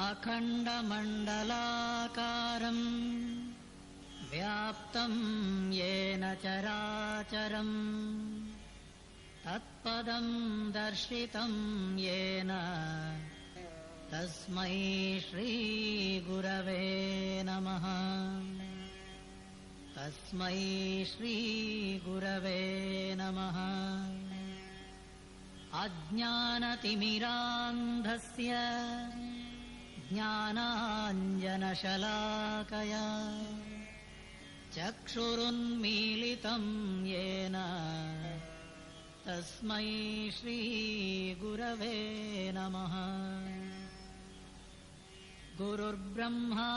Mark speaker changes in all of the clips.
Speaker 1: अखण्डमण्डलाकारम् व्याप्तं येन चराचरम् तत्पदं दर्शितं येन तस्मै श्रीगुरवे नमः। तस्मै श्रीगुरवे नमः। अज्ञानतिमिरान्धस्य ज्ञानाञ्जनशलाकया चक्षुरुन्मीलितं येन तस्मै श्रीगुरवे नमः। गुरुर्ब्रह्मा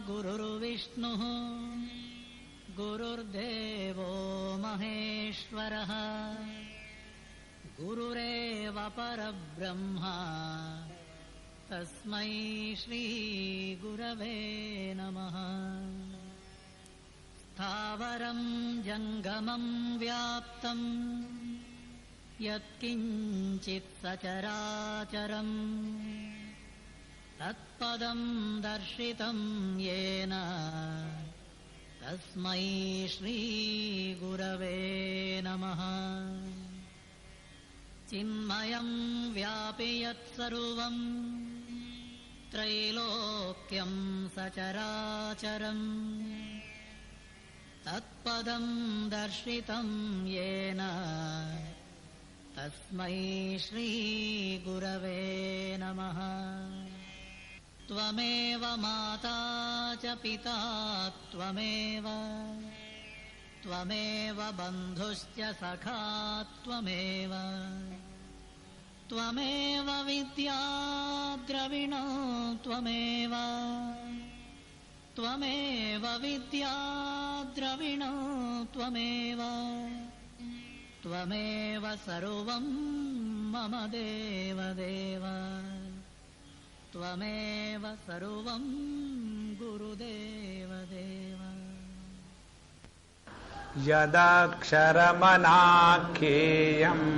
Speaker 1: गुरुर्विष्णुः गुरुर्देवो महेश्वरः गुरुरेव परब्रह्मा तस्मै श्रीगुरवे नमः। स्थावरं जङ्गमं व्याप्तं यत्किञ्चित् सचराचरम् तत्पदं दर्शितं येन तस्मै श्रीगुरवे नमः। चिन्मयं व्यापि यत्सर्वं त्रैलोक्यं सचराचरम् तत्पदं दर्शितं येन तस्मै श्रीगुरवे नमः। त्वमेव माता च पिता त्वमेव त्वमेव बन्धुश्च सखा त्वमेव त्वमेव विद्या द्रविणो त्वमेव त्वमेव विद्या द्रविणो त्वमेव त्वमेव सर्वं मम देवदेव त्वमेव सर्वं गुरुदेवदेव।
Speaker 2: यदक्षरमनाख्येयम्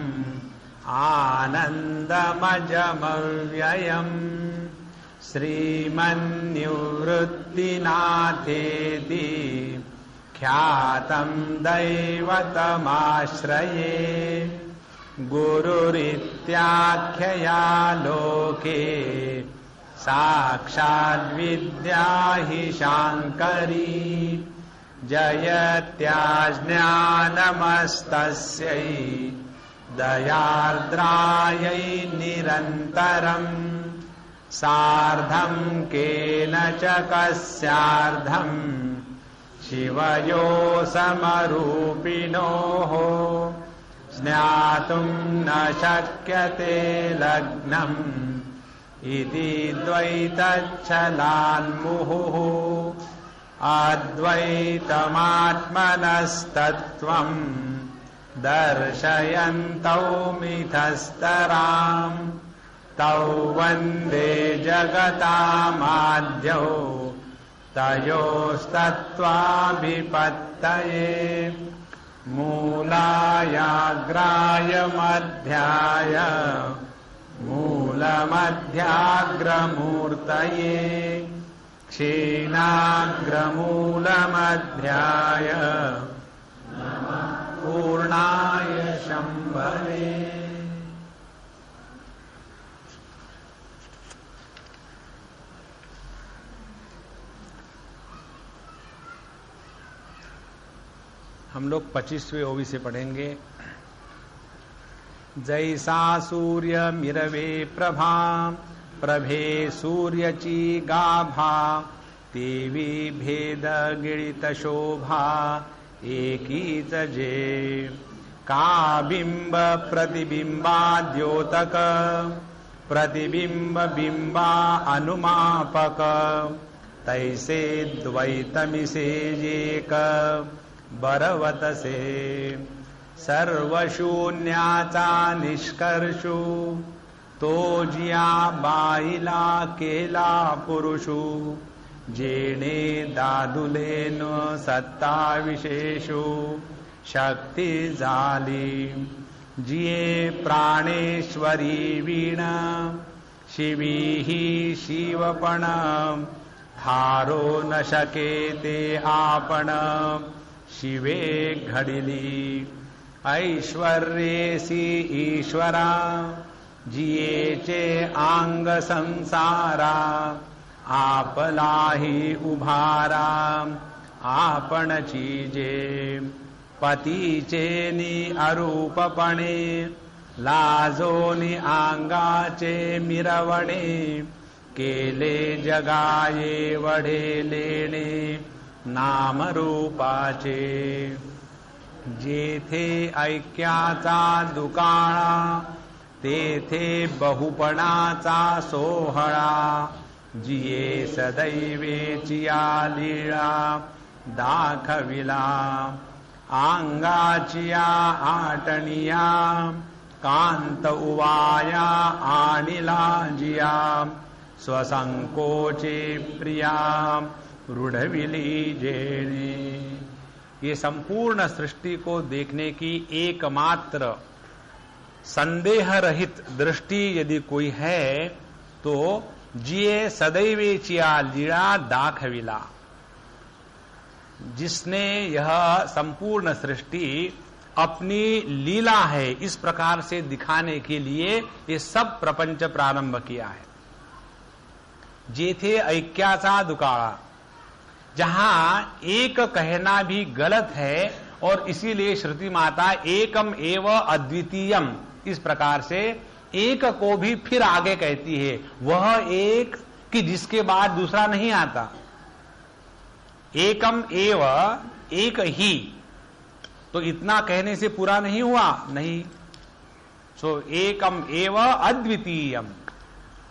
Speaker 2: आनन्दमजमव्ययम् श्रीमन्निवृत्तिनाथेति ख्यातं दैवतमाश्रये गुरुरित्याख्यया लोके साक्षाद्विद्या हि शाङ्करी जयत्याज्ञानमस्तस्यै दयार्द्रायै निरन्तरम् सार्धं केन च कस्यार्धम् शिवयो समरूपिणोः ज्ञातुं न शक्यते लग्नम् इति द्वैतच्छलान्मुहुः अद्वैतमात्मनस्तत्त्वम् दर्शयन्तौ मिथस्तराम् तौ वन्दे जगतामाद्यौ तयोस्तत्त्वाभिपत्तये मूलायाग्राय मध्याय मूलमध्याग्रमूर्तये क्षीणाग्रमूलमध्याय पूर्णाय शम्भवे।
Speaker 3: हम लोग 25वें ओवी से पढ़ेंगे। जैसा सूर्य मिरवे प्रभा प्रभे सूर्यची गाभा देवी भेद गिरित शोभा एकी तजे का बिंब प्रतिबिंबा द्योतक प्रतिबिंब बिंबा अनुमापक तैसे द्वैतमिसे जेक बरवतसे सर्वशून्याचा निष्कर्षु तो जिया बाईला केला पुरुषु जेणे दादुलेन सत्ता विशेषु शक्ती झाली जिये प्राणेश्वरी वीणा शिवीः शिवपण थारो न शकेते आपण शिवे घडिली ऐश्वर्येसी ईश्वरा जियेचे आंग संसारा आपलाही उभारा आपण चीजे पतीचे नि अरूपपणे लाजोनी अंगाचे मिरवणे केले जगाये वढे लेणे नामरूपाचे जेथे ऐक्याचा दुकाळा तेथे बहुपणाचा सोहळा जिये सदैवेचिया लीळा दाखविला अंगाचिया आटणिया कांत उवाया आणिला जिया स्वसंकोचे प्रिया रूढविली जेणे। ये संपूर्ण सृष्टि को देखने की एकमात्र संदेह रहित दृष्टि यदि कोई है तो जिये सदैवेचिया लीला दाखविला, जिसने यह संपूर्ण सृष्टि अपनी लीला है इस प्रकार से दिखाने के लिए ये सब प्रपंच प्रारंभ किया है। जेथे ऐक्याचा दुकाळा, जहां एक कहना भी गलत है और इसीलिए श्रुति माता एकम एव अद्वितीयम इस प्रकार से एक को भी फिर आगे कहती है, वह एक कि जिसके बाद दूसरा नहीं आता। एकम एव एक ही, तो इतना कहने से पूरा नहीं हुआ, नहीं। सो एकम एव अद्वितीयम,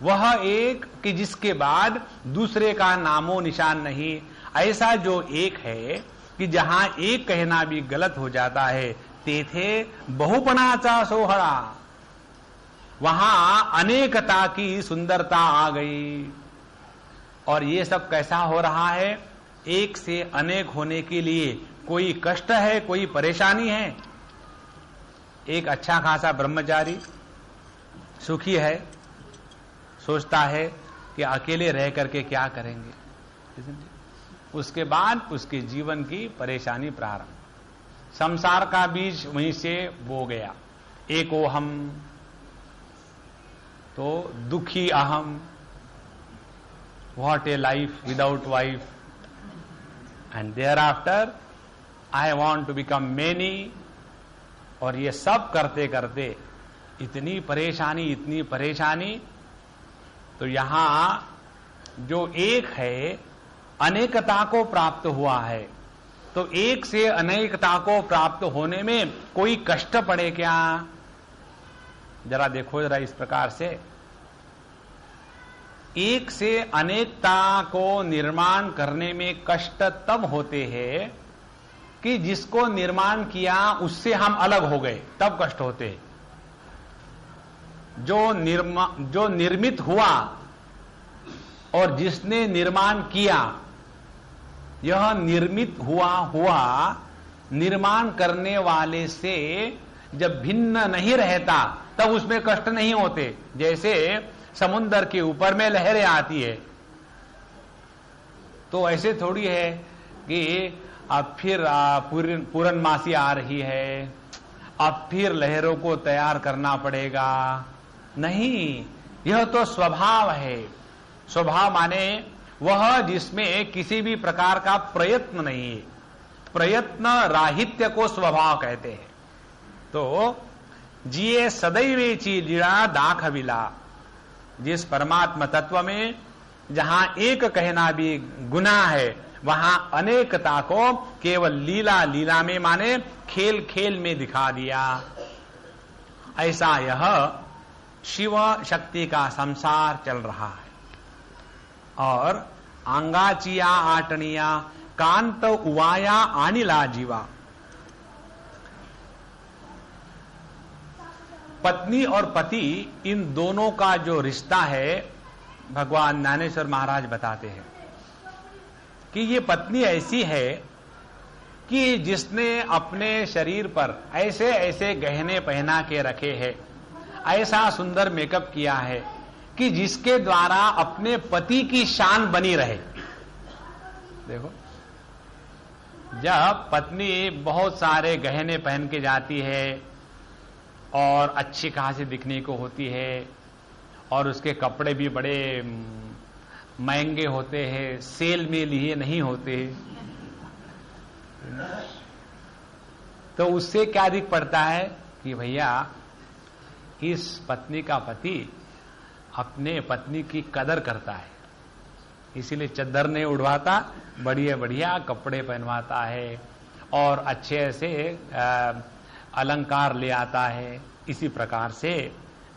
Speaker 3: वह एक कि जिसके बाद दूसरे का नामो निशान नहीं। ऐसा जो एक है कि जहां एक कहना भी गलत हो जाता है तेथे बहुपणाचा सोहळा, वहां अनेकता की सुंदरता आ गई। और ये सब कैसा हो रहा है? एक से अनेक होने के लिए कोई कष्ट है, कोई परेशानी है। एक अच्छा खासा ब्रह्मचारी सुखी है, सोचता है कि अकेले रह करके क्या करेंगे, उसके बाद उसके जीवन की परेशानी प्रारंभ। संसार का बीज वहीं से बो गया। एको हम, तो दुखी अहम, what a life without wife, and thereafter I want to become many. और ये सब करते करते इतनी परेशानी, तो यहां जो एक है अनेकता को प्राप्त हुआ है, तो एक से अनेकता को प्राप्त होने में कोई कष्ट पड़े क्या? जरा देखो जरा इस प्रकार से, एक से अनेकता को निर्माण करने में कष्ट तब होते हैं कि जिसको निर्माण किया उससे हम अलग हो गए, तब कष्ट होते हैं। जो निर्मित हुआ और जिसने निर्माण किया, यह निर्मित हुआ निर्माण करने वाले से जब भिन्न नहीं रहता तब उसमें कष्ट नहीं होते। जैसे समुद्र के ऊपर में लहरें आती है, तो ऐसे थोड़ी है कि अब फिर पूर्णमासी आ रही है, अब फिर लहरों को तैयार करना पड़ेगा। नहीं, यह तो स्वभाव है। स्वभाव माने वह जिसमें किसी भी प्रकार का प्रयत्न नहीं है, प्रयत्न राहित्य को स्वभाव कहते हैं। तो जिये सदैवेची लीला दाखविला, जिस परमात्मा तत्व में जहां एक कहना भी गुनाह है, वहां अनेकता को केवल लीला में माने खेल खेल में दिखा दिया। ऐसा यह शिव शक्ति का संसार चल रहा है। और अंगाचिया आटनिया कांत उवाया आनिला जीवा, पत्नी और पति इन दोनों का जो रिश्ता है, भगवान ज्ञानेश्वर महाराज बताते हैं कि ये पत्नी ऐसी है कि जिसने अपने शरीर पर ऐसे ऐसे गहने पहना के रखे हैं, ऐसा सुंदर मेकअप किया है कि जिसके द्वारा अपने पति की शान बनी रहे। देखो, जब पत्नी बहुत सारे गहने पहन के जाती है और अच्छी खासी दिखने को होती है और उसके कपड़े भी बड़े महंगे होते हैं, सेल में लिए नहीं होते, तो उससे क्या दिख पड़ता है कि भैया इस पत्नी का पति अपने पत्नी की कदर करता है, इसीलिए चद्दर नहीं उड़वाता, बढ़िया बढ़िया कपड़े पहनवाता है और अच्छे से अलंकार ले आता है। इसी प्रकार से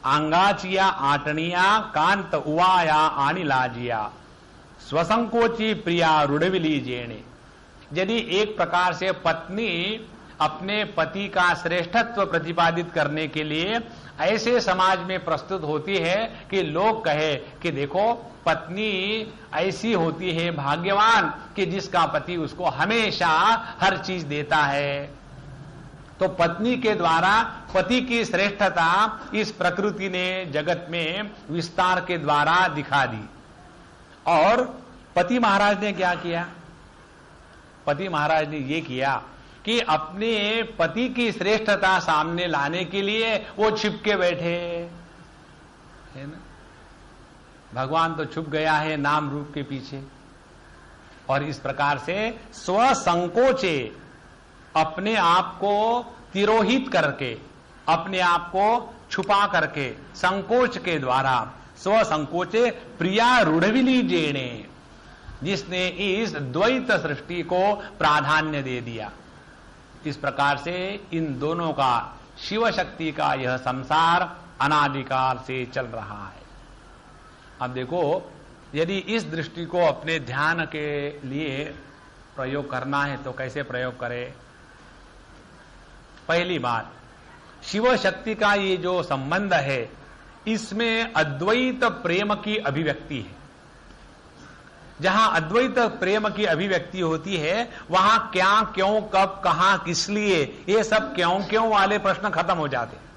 Speaker 3: आंगाचिया आटनिया कांत उवाया आनी लाजिया स्वसंकोची प्रिया रुडविली जेणे। यदि एक प्रकार से पत्नी अपने पति का श्रेष्ठत्व प्रतिपादित करने के लिए ऐसे समाज में प्रस्तुत होती है कि लोग कहे कि देखो पत्नी ऐसी होती है भाग्यवान कि जिसका पति उसको हमेशा हर चीज देता है, तो पत्नी के द्वारा पति की श्रेष्ठता इस प्रकृति ने जगत में विस्तार के द्वारा दिखा दी। और पति महाराज ने क्या किया? पति महाराज ने ये किया कि अपने पति की श्रेष्ठता सामने लाने के लिए वो छिपके बैठे, है ना। भगवान तो छुप गया है नाम रूप के पीछे, और इस प्रकार से स्वसंकोचे अपने आप को तिरोहित करके, अपने आप को छुपा करके, संकोच के द्वारा स्वसंकोचे प्रिया रुडविली जेणे, जिसने इस द्वैत सृष्टि को प्राधान्य दे दिया। इस प्रकार से इन दोनों का, शिव शक्ति का यह संसार अनादिकाल से चल रहा है। अब देखो, यदि इस दृष्टि को अपने ध्यान के लिए प्रयोग करना है तो कैसे प्रयोग करें? पहली बात, शिव शक्ति का ये जो संबंध है इसमें अद्वैत प्रेम की अभिव्यक्ति है। जहां अद्वैत प्रेम की अभिव्यक्ति होती है वहां क्या, क्यों, कब, कहां, किस लिए, ये सब क्यों वाले प्रश्न खत्म हो जाते हैं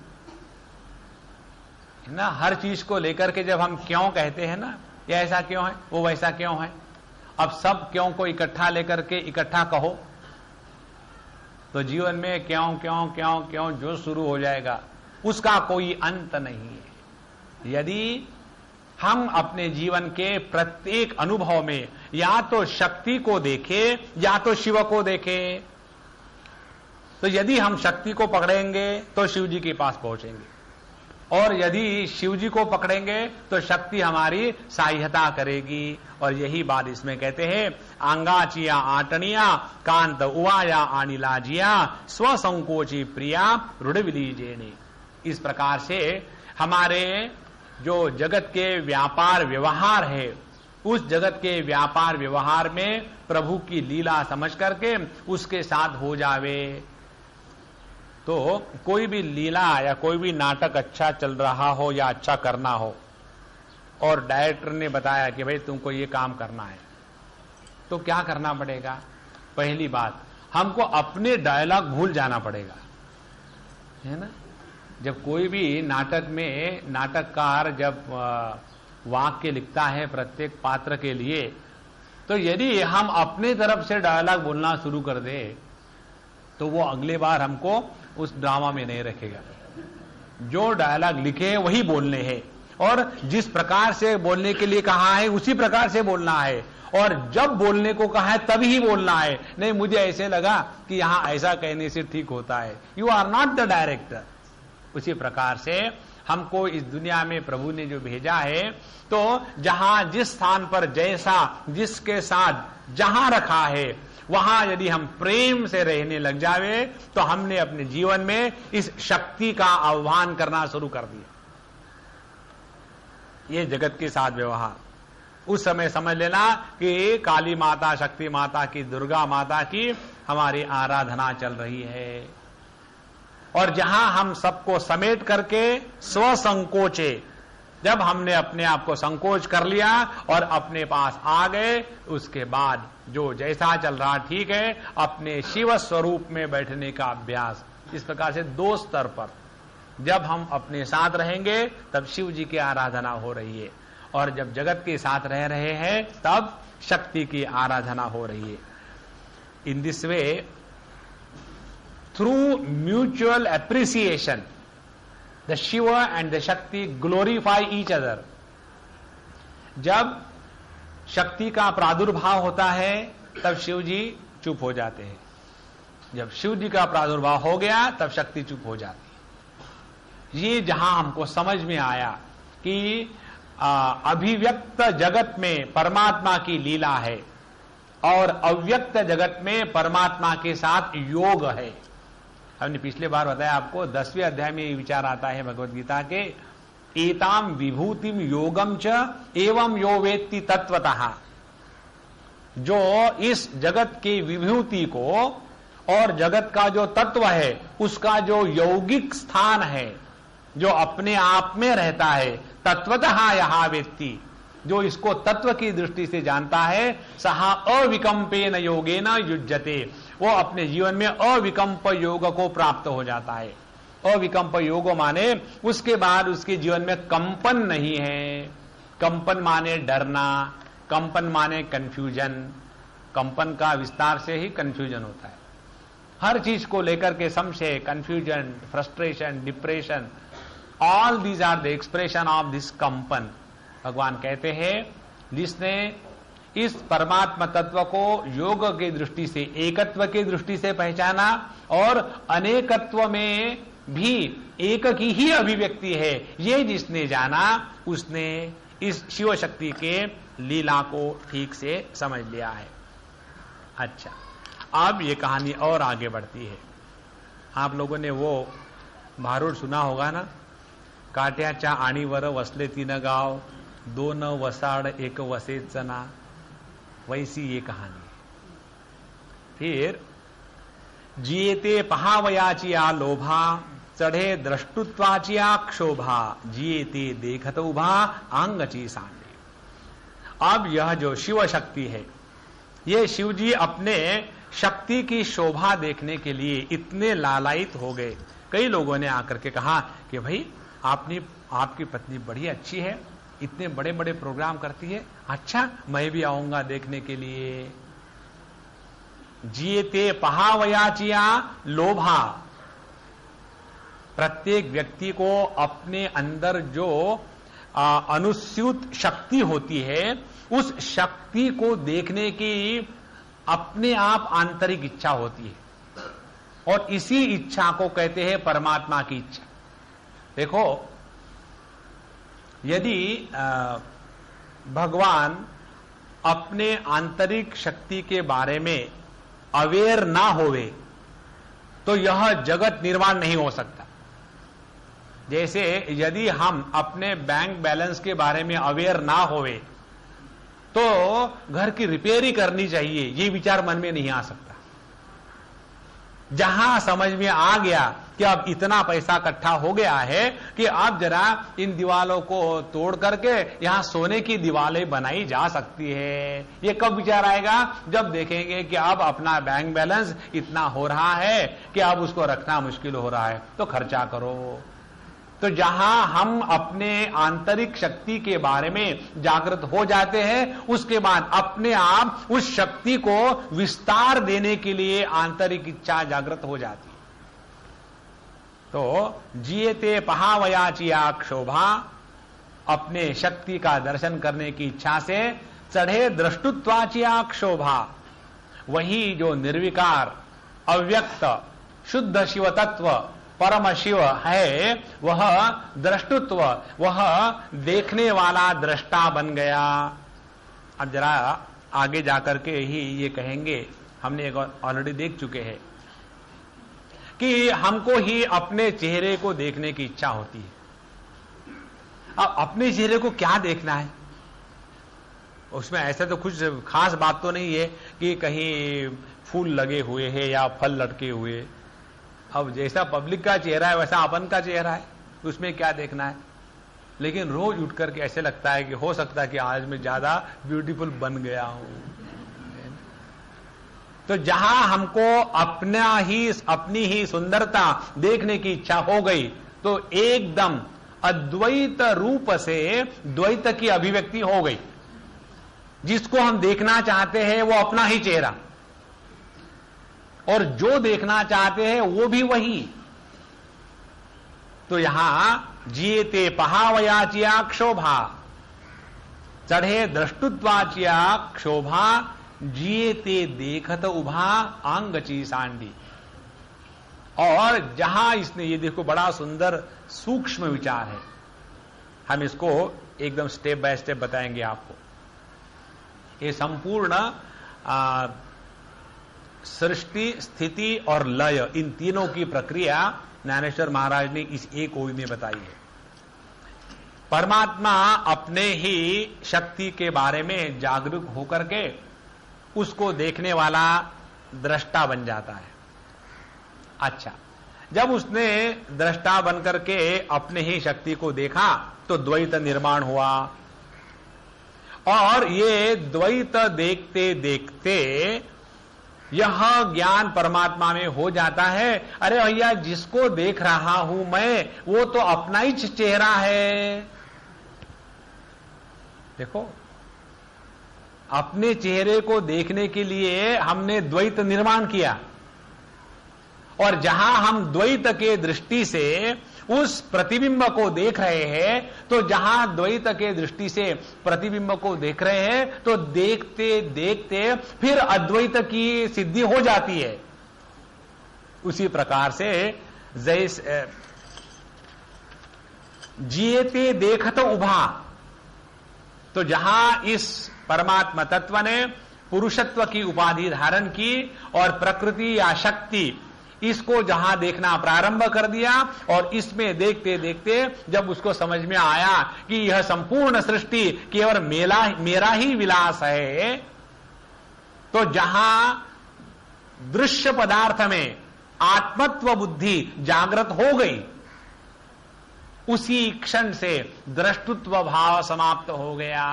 Speaker 3: ना। हर चीज को लेकर के जब हम क्यों कहते हैं ना, ये ऐसा क्यों है, वो वैसा क्यों है, अब सब क्यों को इकट्ठा लेकर के इकट्ठा कहो तो जीवन में क्यों क्यों क्यों क्यों जो शुरू हो जाएगा उसका कोई अंत नहीं है। यदि हम अपने जीवन के प्रत्येक अनुभव में या तो शक्ति को देखें या तो शिव को देखें, तो यदि हम शक्ति को पकड़ेंगे तो शिव जी के पास पहुंचेंगे, और यदि शिव जी को पकड़ेंगे तो शक्ति हमारी सहायता करेगी। और यही बात इसमें कहते हैं, आंगाचिया आटनिया कांत उवाया आनिलाजिया स्वसंकोची प्रिया रुडविली जेणे। इस प्रकार से हमारे जो जगत के व्यापार व्यवहार है, उस जगत के व्यापार व्यवहार में प्रभु की लीला समझ करके उसके साथ हो जावे। तो कोई भी लीला या कोई भी नाटक अच्छा चल रहा हो या अच्छा करना हो, और डायरेक्टर ने बताया कि भाई तुमको ये काम करना है, तो क्या करना पड़ेगा? पहली बात, हमको अपने डायलॉग भूल जाना पड़ेगा, है ना। जब कोई भी नाटक में नाटककार जब वाक्य लिखता है प्रत्येक पात्र के लिए, तो यदि हम अपने तरफ से डायलॉग बोलना शुरू कर दे तो वो अगले बार हमको उस ड्रामा में नहीं रखेगा। जो डायलॉग लिखे वही बोलने हैं, और जिस प्रकार से बोलने के लिए कहा है उसी प्रकार से बोलना है, और जब बोलने को कहा है तभी ही बोलना है। नहीं मुझे ऐसे लगा कि यहां ऐसा कहने से ठीक होता है, you are not the director. उसी प्रकार से हमको इस दुनिया में प्रभु ने जो भेजा है, तो जहां जिस स्थान पर जैसा जिसके साथ जहां रखा है वहां यदि हम प्रेम से रहने लग जावे तो हमने अपने जीवन में इस शक्ति का आह्वान करना शुरू कर दिया। ये जगत के साथ व्यवहार, उस समय समझ लेना कि काली माता, शक्ति माता की, दुर्गा माता की हमारी आराधना चल रही है। और जहां हम सबको समेट करके स्वसंकोचे, जब हमने अपने आप को संकोच कर लिया और अपने पास आ गए, उसके बाद जो जैसा चल रहा ठीक है, अपने शिव स्वरूप में बैठने का अभ्यास। इस प्रकार से दो स्तर पर, जब हम अपने साथ रहेंगे तब शिव जी की आराधना हो रही है, और जब जगत के साथ रह रहे हैं तब शक्ति की आराधना हो रही है। In this way, through mutual appreciation, the Shiva and the Shakti glorify each other. जब शक्ति का प्रादुर्भाव होता है तब शिव जी चुप हो जाते हैं, जब शिव जी का प्रादुर्भाव हो गया तब शक्ति चुप हो जाती है। ये जहां हमको समझ में आया कि अभिव्यक्त जगत में परमात्मा की लीला है और अव्यक्त जगत में परमात्मा के साथ योग है। हमने पिछले बार बताया आपको, 10वें अध्याय में ये विचार आता है भगवद गीता के, एताम विभूतिम योगम च एवं यो वेत्ति तत्वतः। जो इस जगत की विभूति को और जगत का जो तत्व है उसका जो यौगिक स्थान है, जो अपने आप में रहता है, तत्वतः यहा वेत्ति, जो इसको तत्व की दृष्टि से जानता है, सहा अविकंपेन योगेन युज्यते, वो अपने जीवन में अविकंप योग को प्राप्त हो जाता है। अविकंप योग माने उसके बाद उसके जीवन में कंपन नहीं है। कंपन माने डरना, कंपन माने कंफ्यूजन। कंपन का विस्तार से ही कंफ्यूजन होता है। हर चीज को लेकर के संशय, confusion, frustration, depression, all these are the expression of this कंपन। भगवान कहते हैं, जिसने इस परमात्मा तत्व को योग की दृष्टि से, एकत्व की दृष्टि से पहचाना और अनेकत्व में भी एक की ही अभिव्यक्ति है, ये जिसने जाना उसने इस शिव शक्ति के लीला को ठीक से समझ लिया है। अच्छा, अब ये कहानी और आगे बढ़ती है। आप लोगों ने वो भारूड सुना होगा ना, काट्याच्या आणीवर वसले 3 गाव, 2 वसाड 1 वसेच ना, वैसी ये कहानी। फिर जियेते पहावयाची आ लोभा, चढ़े द्रष्टुत्वाची आ क्षोभा, जियेते देखत उभा आंगची सांडे। अब यह जो शिव शक्ति है, ये शिव जी अपने शक्ति की शोभा देखने के लिए इतने लालायित हो गए। कई लोगों ने आकर के कहा कि भाई आपकी पत्नी बड़ी अच्छी है, इतने बड़े बड़े प्रोग्राम करती है, अच्छा मैं भी आऊंगा देखने के लिए। जियते पहावयाचिया लोभा, प्रत्येक व्यक्ति को अपने अंदर जो अनुस्यूत शक्ति होती है, उस शक्ति को देखने की अपने आप आंतरिक इच्छा होती है, और इसी इच्छा को कहते हैं परमात्मा की इच्छा। देखो, यदि भगवान अपने आंतरिक शक्ति के बारे में अवेयर ना होवे तो यह जगत निर्माण नहीं हो सकता। जैसे यदि हम अपने बैंक बैलेंस के बारे में अवेयर ना होवे तो घर की रिपेयर ही करनी चाहिए, ये विचार मन में नहीं आ सकता। जहां समझ में आ गया कि अब इतना पैसा इकट्ठा हो गया है कि अब जरा इन दीवालों को तोड़ करके यहां सोने की दीवारें बनाई जा सकती है, ये कब विचार आएगा? जब देखेंगे कि अब अपना बैंक बैलेंस इतना हो रहा है कि अब उसको रखना मुश्किल हो रहा है, तो खर्चा करो। तो जहां हम अपने आंतरिक शक्ति के बारे में जागृत हो जाते हैं, उसके बाद अपने आप उस शक्ति को विस्तार देने के लिए आंतरिक इच्छा जागृत हो जाती है। तो जियते पहावयाचिया क्षोभा, अपने शक्ति का दर्शन करने की इच्छा से चढ़े दृष्टुत्वाचिया क्षोभा, वही जो निर्विकार अव्यक्त शुद्ध शिव तत्व परम शिव है, वह दृष्टुत्व, वह देखने वाला दृष्टा बन गया। अब जरा आगे जाकर के ही ये कहेंगे, हमने एक ऑलरेडी देख चुके हैं कि हमको ही अपने चेहरे को देखने की इच्छा होती है। अब अपने चेहरे को क्या देखना है? उसमें ऐसा तो कुछ खास बात तो नहीं है कि कहीं फूल लगे हुए हैं या फल लटके हुए। अब जैसा पब्लिक का चेहरा है वैसा अपन का चेहरा है, उसमें क्या देखना है? लेकिन रोज उठ करके ऐसे लगता है कि हो सकता है कि आज मैं ज्यादा ब्यूटीफुल बन गया हूं। तो जहां हमको अपनी ही सुंदरता देखने की इच्छा हो गई, तो एकदम अद्वैत रूप से द्वैत की अभिव्यक्ति हो गई। जिसको हम देखना चाहते हैं वो अपना ही चेहरा, और जो देखना चाहते हैं वो भी वही। तो यहां जियते पहावयाचिया क्षोभा, चढ़े दृष्टुत्वाचिया क्षोभा, जियते देखत उभा आंगची सांडी। और जहां इसने, ये देखो बड़ा सुंदर सूक्ष्म विचार है, हम इसको एकदम स्टेप बाय स्टेप बताएंगे आपको। ये संपूर्ण सृष्टि, स्थिति और लय, इन तीनों की प्रक्रिया ज्ञानेश्वर महाराज ने इस एक ओवी में बताई है। परमात्मा अपने ही शक्ति के बारे में जागरूक होकर के उसको देखने वाला दृष्टा बन जाता है। अच्छा, जब उसने दृष्टा बनकर के अपने ही शक्ति को देखा तो द्वैत निर्माण हुआ, और ये द्वैत देखते देखते यह ज्ञान परमात्मा में हो जाता है, अरे भैया जिसको देख रहा हूं मैं वो तो अपना ही चेहरा है। देखो, अपने चेहरे को देखने के लिए हमने द्वैत निर्माण किया, और जहां हम द्वैत के दृष्टि से उस प्रतिबिंब को देख रहे हैं, तो जहां द्वैत के दृष्टि से प्रतिबिंब को देख रहे हैं, तो देखते देखते फिर अद्वैत की सिद्धि हो जाती है। उसी प्रकार से जैसे जियते देखत उभा, तो जहां इस परमात्मा तत्व ने पुरुषत्व की उपाधि धारण की और प्रकृति या शक्ति, इसको जहां देखना प्रारंभ कर दिया, और इसमें देखते देखते जब उसको समझ में आया कि यह संपूर्ण सृष्टि केवल मेरा ही विलास है, तो जहां दृश्य पदार्थ में आत्मत्व बुद्धि जागृत हो गई, उसी क्षण से दृष्टुत्व भाव समाप्त हो गया।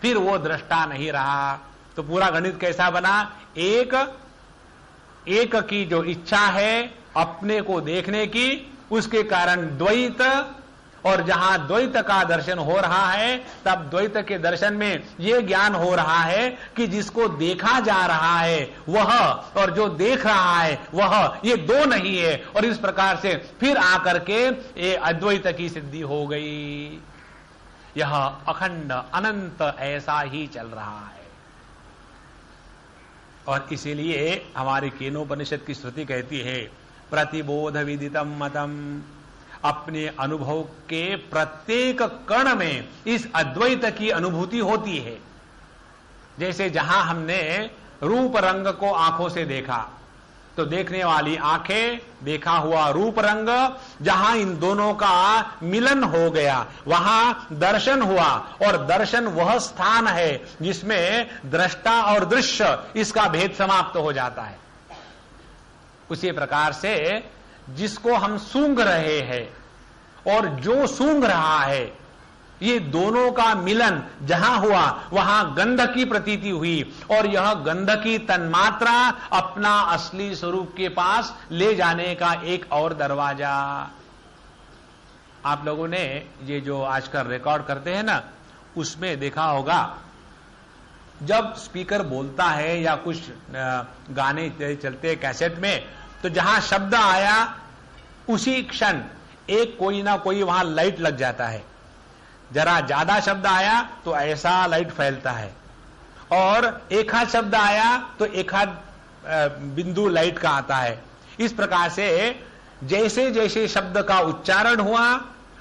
Speaker 3: फिर वो दृष्टा नहीं रहा। तो पूरा गणित कैसा बना? एक की जो इच्छा है अपने को देखने की, उसके कारण द्वैत, और जहां द्वैत का दर्शन हो रहा है तब द्वैत के दर्शन में यह ज्ञान हो रहा है कि जिसको देखा जा रहा है वह और जो देख रहा है वह, ये दो नहीं है। और इस प्रकार से फिर आकर के ये अद्वैत की सिद्धि हो गई। यह अखंड अनंत ऐसा ही चल रहा है। और इसीलिए हमारी केनोपनिषद की श्रुति कहती है, प्रतिबोध विदितम मतम, अपने अनुभव के प्रत्येक कण में इस अद्वैत की अनुभूति होती है। जैसे जहां हमने रूप रंग को आंखों से देखा, तो देखने वाली आंखें, देखा हुआ रूप रंग, जहां इन दोनों का मिलन हो गया वहां दर्शन हुआ, और दर्शन वह स्थान है जिसमें दृष्टा और दृश्य इसका भेद समाप्त हो जाता है। उसी प्रकार से जिसको हम सूंघ रहे हैं और जो सूंघ रहा है, ये दोनों का मिलन जहां हुआ वहां गंध की प्रतीति हुई, और यह गंध की तन्मात्रा अपना असली स्वरूप के पास ले जाने का एक और दरवाजा। आप लोगों ने ये जो आजकल रिकॉर्ड करते हैं ना, उसमें देखा होगा जब स्पीकर बोलता है या कुछ गाने चलते हैं कैसेट में, तो जहां शब्द आया उसी क्षण एक कोई ना कोई वहां लाइट लग जाता है। जरा ज्यादा शब्द आया तो ऐसा लाइट फैलता है, और एक आध शब्द आया तो एक आध बिंदु लाइट का आता है। इस प्रकार से जैसे जैसे शब्द का उच्चारण हुआ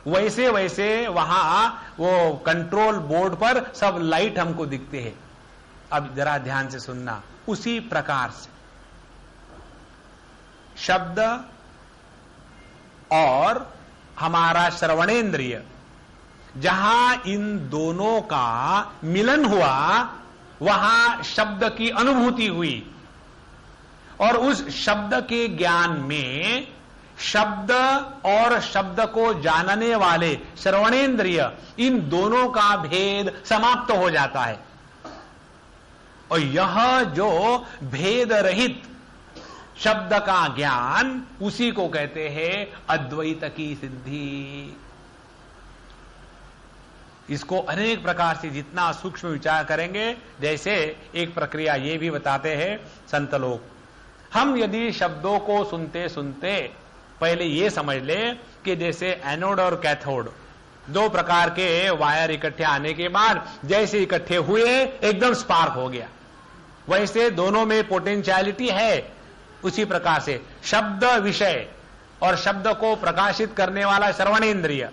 Speaker 3: वैसे वैसे वहां वो कंट्रोल बोर्ड पर सब लाइट हमको दिखते हैं। अब जरा ध्यान से सुनना। उसी प्रकार से शब्द और हमारा श्रवणेंद्रिय, जहां इन दोनों का मिलन हुआ वहां शब्द की अनुभूति हुई, और उस शब्द के ज्ञान में शब्द और शब्द को जानने वाले श्रवणेंद्रिय, इन दोनों का भेद समाप्त हो जाता है। और यह जो भेद रहित शब्द का ज्ञान, उसी को कहते हैं अद्वैत की सिद्धि। इसको अनेक प्रकार से जितना सूक्ष्म विचार करेंगे, जैसे एक प्रक्रिया ये भी बताते हैं संत लोग, हम यदि शब्दों को सुनते सुनते पहले ये समझ लें कि जैसे एनोड और कैथोड दो प्रकार के वायर इकट्ठे आने के बाद जैसे इकट्ठे हुए एकदम स्पार्क हो गया, वैसे दोनों में पोटेंशियलिटी है। उसी प्रकार से शब्द विषय और शब्द को प्रकाशित करने वाला श्रवणेन्द्रिय,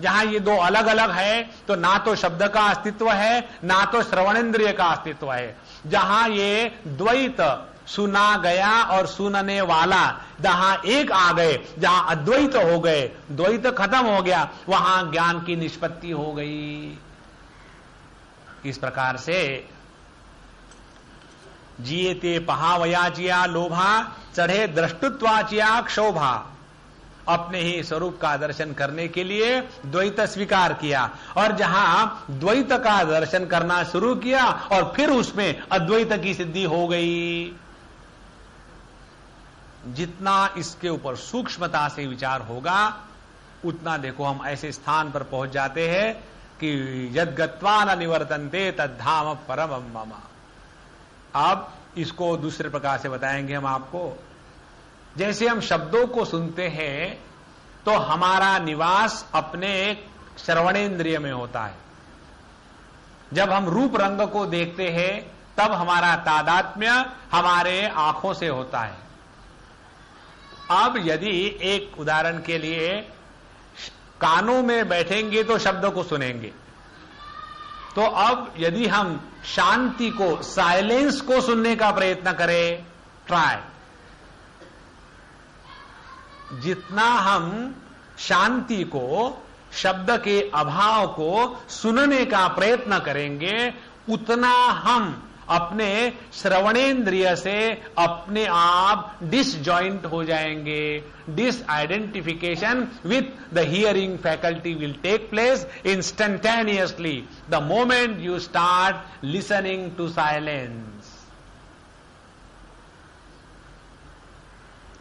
Speaker 3: जहां ये दो अलग अलग है तो ना तो शब्द का अस्तित्व है ना तो श्रवणेन्द्रिय का अस्तित्व है। जहां ये द्वैत सुना गया और सुनने वाला जहां एक आ गए, जहां अद्वैत हो गए, द्वैत खत्म हो गया, वहां ज्ञान की निष्पत्ति हो गई। इस प्रकार से जिएते पहावयाचिया लोभा, चढ़े दृष्टुत्वाचिया क्षोभा, अपने ही स्वरूप का दर्शन करने के लिए द्वैत स्वीकार किया, और जहां द्वैत का दर्शन करना शुरू किया और फिर उसमें अद्वैत की सिद्धि हो गई। जितना इसके ऊपर सूक्ष्मता से विचार होगा उतना देखो हम ऐसे स्थान पर पहुंच जाते हैं कि यद गत्वा न निवर्तन्ते तद्धाम परमं मम। अब इसको दूसरे प्रकार से बताएंगे हम आपको। जैसे हम शब्दों को सुनते हैं तो हमारा निवास अपने श्रवणेन्द्रिय में होता है। जब हम रूप रंग को देखते हैं तब हमारा तादात्म्य हमारे आंखों से होता है। अब यदि एक उदाहरण के लिए कानों में बैठेंगे तो शब्द को सुनेंगे, तो अब यदि हम शांति को, साइलेंस को सुनने का प्रयत्न करें, ट्राई, जितना हम शांति को, शब्द के अभाव को सुनने का प्रयत्न करेंगे उतना हम अपने श्रवणेन्द्रिय से अपने आप डिसजॉइंट हो जाएंगे। Disidentification with the hearing faculty will take place instantaneously the moment you start listening to silence.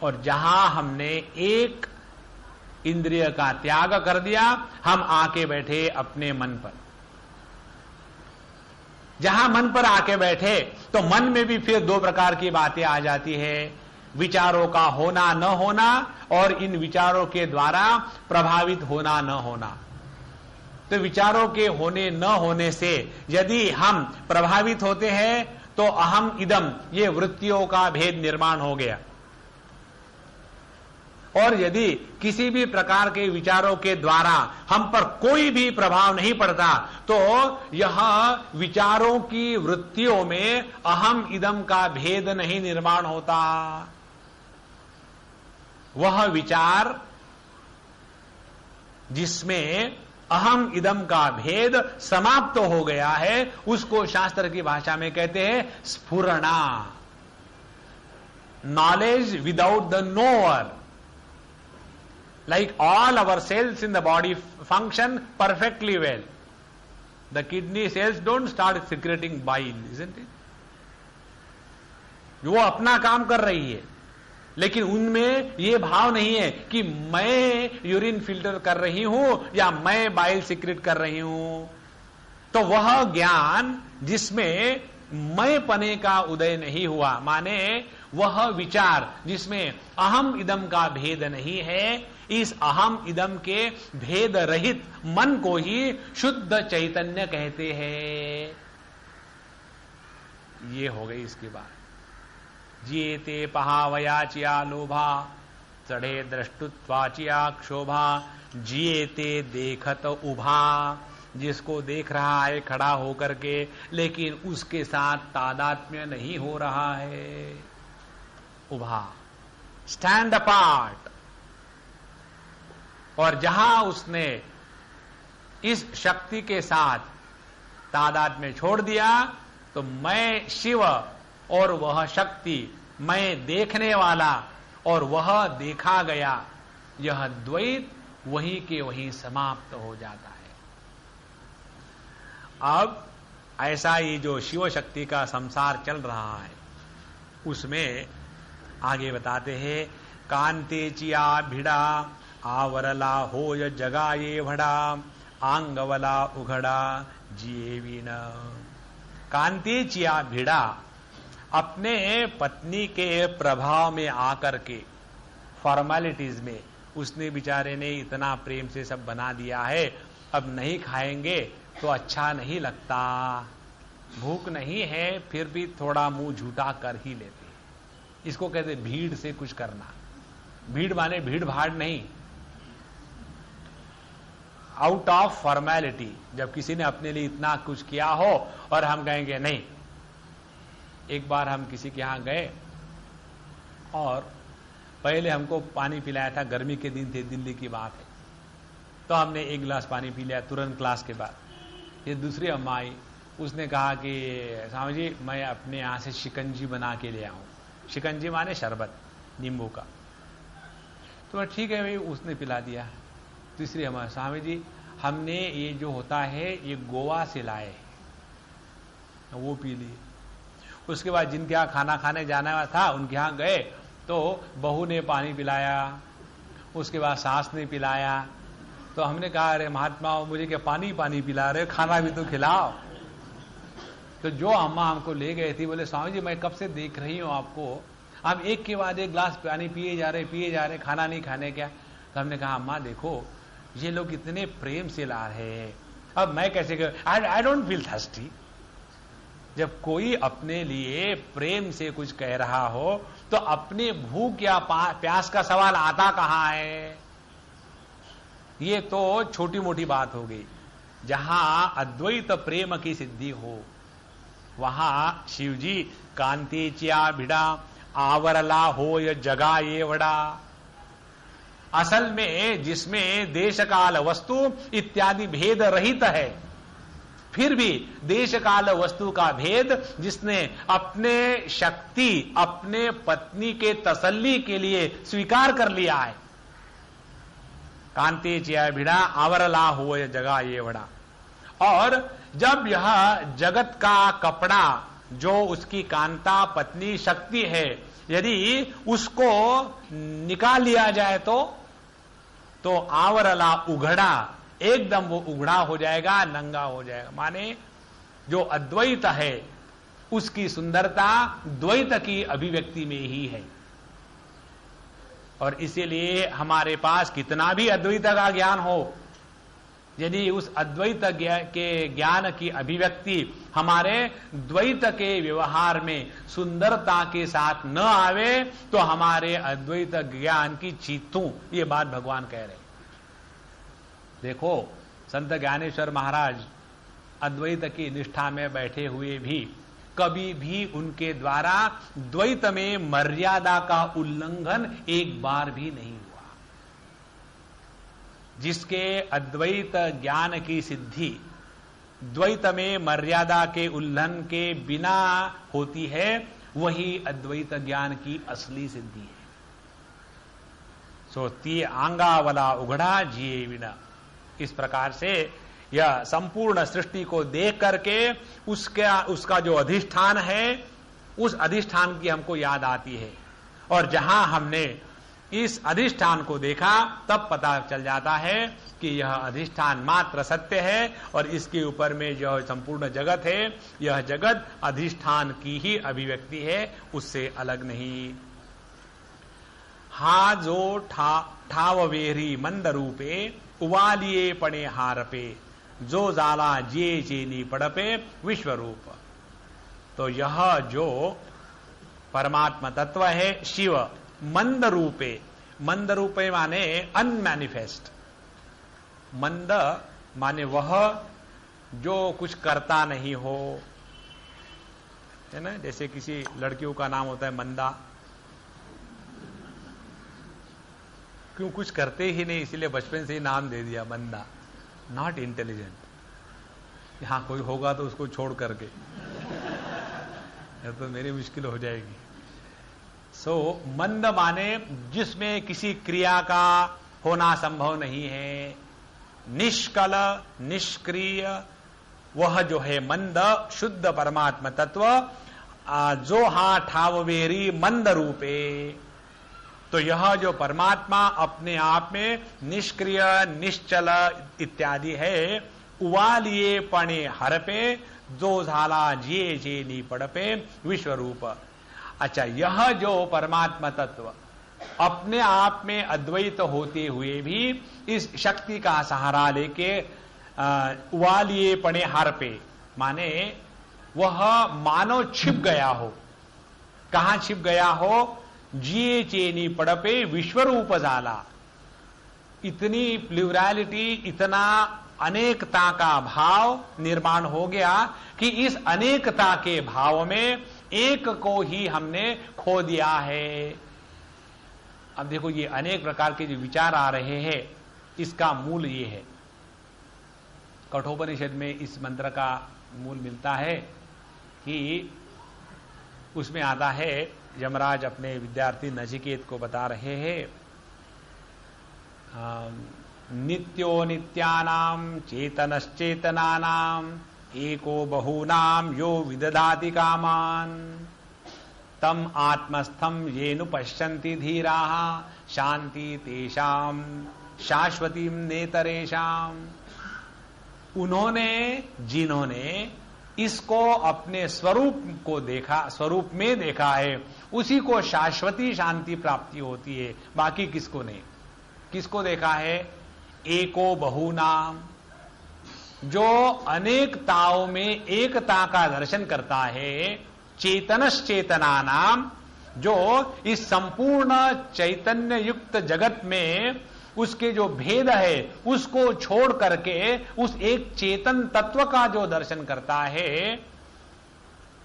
Speaker 3: और जहां हमने एक इंद्रिय का त्याग कर दिया, हम आके बैठे अपने मन पर। जहां मन पर आके बैठे तो मन में भी फिर दो प्रकार की बातें आ जाती है, विचारों का होना न होना और इन विचारों के द्वारा प्रभावित होना न होना। तो विचारों के होने न होने से यदि हम प्रभावित होते हैं तो अहम इदम, ये वृत्तियों का भेद निर्माण हो गया। और यदि किसी भी प्रकार के विचारों के द्वारा हम पर कोई भी प्रभाव नहीं पड़ता तो यह विचारों की वृत्तियों में अहम इदम का भेद नहीं निर्माण होता। वह विचार जिसमें अहम इदम का भेद समाप्त हो गया है उसको शास्त्र की भाषा में कहते हैं स्फुरणा, knowledge without the knower. Like all our cells in the body function perfectly well. The kidney cells don't start secreting bile, isn't it? वो अपना काम कर रही है, लेकिन उनमें ये भाव नहीं है कि मैं यूरिन फिल्टर कर रही हूं या मैं बाइल सिक्रेट कर रही हूं। तो वह ज्ञान जिसमें मैं पने का उदय नहीं हुआ, माने वह विचार जिसमें अहम इदम का भेद नहीं है, इस अहम इदम के भेद रहित मन को ही शुद्ध चैतन्य कहते हैं। ये हो गई इसकी बात। जिएते पहावयाचिया लोभा, चढ़े दृष्टुत्वाचिया क्षोभा, जिएते देखत उभा, जिसको देख रहा है खड़ा होकर के लेकिन उसके साथ तादात्म्य नहीं हो रहा है। उभा, स्टैंड अपार्ट। और जहां उसने इस शक्ति के साथ तादात्म्य छोड़ दिया तो मैं शिव और वह शक्ति, मैं देखने वाला और वह देखा गया, यह द्वैत वहीं के वहीं समाप्त हो जाता है। अब ऐसा ये जो शिव शक्ति का संसार चल रहा है उसमें आगे बताते हैं, कांते चिया भिड़ा आवरला होय जगाये भड़ा आंगवला उघड़ा जिए भी न। कांते चिया भिड़ा, अपने पत्नी के प्रभाव में आकर के, फॉर्मेलिटीज में उसने बेचारे ने इतना प्रेम से सब बना दिया है, अब नहीं खाएंगे तो अच्छा नहीं लगता, भूख नहीं है फिर भी थोड़ा मुंह झूठा कर ही लेते। इसको कहते भीड़ से कुछ करना। भीड़ माने भीड़ भाड़ नहीं, आउट ऑफ फॉर्मेलिटी। जब किसी ने अपने लिए इतना कुछ किया हो और हम कहेंगे नहीं। एक बार हम किसी के यहां गए और पहले हमको पानी पिलाया था, गर्मी के दिन थे, दिल्ली की बात है, तो हमने एक गिलास पानी पी लिया तुरंत क्लास के बाद। ये दूसरी अम्मा आई, उसने कहा कि स्वामी जी मैं अपने यहां से शिकंजी बना के ले आऊं। शिकंजी माने शरबत नींबू का। तो ठीक है भाई, उसने पिला दिया। तीसरी अम्मा, स्वामी जी हमने ये जो होता है ये गोवा से लाए, वो पी ली। उसके बाद जिनके यहाँ खाना खाने जाना था उनके यहाँ गए तो बहू ने पानी पिलाया, उसके बाद सास ने पिलाया। तो हमने कहा अरे महात्मा मुझे क्या पानी पानी पिला रहे, खाना भी तो खिलाओ। तो जो अम्मा हमको ले गए थी बोले स्वामी जी मैं कब से देख रही हूं आपको, आप एक के बाद एक गिलास पानी पिए जा रहे, खाना नहीं खाने क्या। तो हमने कहा अम्मा देखो ये लोग इतने प्रेम से ला रहे हैं, अब मैं कैसे, आई डोंट फील थर्स्टी। जब कोई अपने लिए प्रेम से कुछ कह रहा हो तो अपने भूख या प्यास का सवाल आता कहां है। ये तो छोटी मोटी बात हो गई। जहां अद्वैत प्रेम की सिद्धि हो वहां शिवजी कांति चिया भिड़ा आवरला हो या जगा ये वड़ा। असल में जिसमें देश काल वस्तु इत्यादि भेद रहित है, फिर भी देश काल वस्तु का भेद जिसने अपने शक्ति अपने पत्नी के तसल्ली के लिए स्वीकार कर लिया है। कांति चिया भिड़ा आवरला हो या जगा ये वड़ा। और जब यह जगत का कपड़ा जो उसकी कांता पत्नी शक्ति है, यदि उसको निकाल लिया जाए तो आवरला उघड़ा, एकदम वो उघड़ा हो जाएगा, नंगा हो जाएगा। माने जो अद्वैत है उसकी सुंदरता द्वैत की अभिव्यक्ति में ही है। और इसीलिए हमारे पास कितना भी अद्वैत का ज्ञान हो, यदि उस अद्वैत के ज्ञान की अभिव्यक्ति हमारे द्वैत के व्यवहार में सुंदरता के साथ न आवे तो हमारे अद्वैत ज्ञान की चीतू, ये बात भगवान कह रहे। देखो संत ज्ञानेश्वर महाराज अद्वैत की निष्ठा में बैठे हुए भी कभी भी उनके द्वारा द्वैत में मर्यादा का उल्लंघन एक बार भी नहीं हुआ। जिसके अद्वैत ज्ञान की सिद्धि द्वैत में मर्यादा के उल्लंघन के बिना होती है, वही अद्वैत ज्ञान की असली सिद्धि है। सोती आंगावला उघड़ा जिए बिना। इस प्रकार से यह संपूर्ण सृष्टि को देख करके उसका जो अधिष्ठान है, उस अधिष्ठान की हमको याद आती है। और जहां हमने इस अधिष्ठान को देखा तब पता चल जाता है कि यह अधिष्ठान मात्र सत्य है और इसके ऊपर में जो संपूर्ण जगत है, यह जगत अधिष्ठान की ही अभिव्यक्ति है, उससे अलग नहीं। हा जो ठाववेरी मंद रूपे उवालिये पणे हारपे जो जाला जे चेनी पड़पे विश्वरूप। तो यह जो परमात्मा तत्व है शिव मंद रूपे, मंद रूपे माने अनमैनिफेस्ट। मंद माने वह जो कुछ करता नहीं हो, है ना। जैसे किसी लड़कियों का नाम होता है मंदा, क्यों कुछ करते ही नहीं, इसीलिए बचपन से ही नाम दे दिया मंदा। Not intelligent. यहां कोई होगा तो उसको छोड़ करके तो मेरी मुश्किल हो जाएगी। मंद माने जिसमें किसी क्रिया का होना संभव नहीं है, निष्कल निष्क्रिय, वह जो है मंद शुद्ध परमात्मा तत्व जो हा ठाववेरी मंद रूपे, तो यह जो परमात्मा अपने आप में निष्क्रिय निश्चल इत्यादि है, उवालिये पणे हरपे जो झाला जिये जे नी पड़पे विश्वरूप। अच्छा, यह जो परमात्मा तत्व अपने आप में अद्वैत होते हुए भी इस शक्ति का सहारा लेके उवालिये पणे हरपे, माने वह मानो छिप गया हो। कहां छिप गया हो? जिये चेनी पड़पे विश्वरूप जाला। इतनी प्लूरैलिटी, इतना अनेकता का भाव निर्माण हो गया कि इस अनेकता के भाव में एक को ही हमने खो दिया है। अब देखो, ये अनेक प्रकार के जो विचार आ रहे हैं, इसका मूल ये है। कठोपनिषद में इस मंत्र का मूल मिलता है कि उसमें आता है, यमराज अपने विद्यार्थी नचिकेत को बता रहे हैं, नित्यो नित्यानाम चेतनश्चेतनानाम एको बहूनाम यो विदधाति कामान तम आत्मस्थम येनु पश्यन्ति धीराः शांति तेषाम शाश्वतीम नेतरेषाम। उन्होंने, जिन्होंने इसको अपने स्वरूप को देखा, स्वरूप में देखा है, उसी को शाश्वती शांति प्राप्ति होती है, बाकी किसको नहीं। किसको देखा है? एको बहुनाम, जो अनेकताओं में एकता का दर्शन करता है। चेतनश्चेतना नाम, जो इस संपूर्ण चैतन्य युक्त जगत में उसके जो भेद है उसको छोड़ करके उस एक चेतन तत्व का जो दर्शन करता है।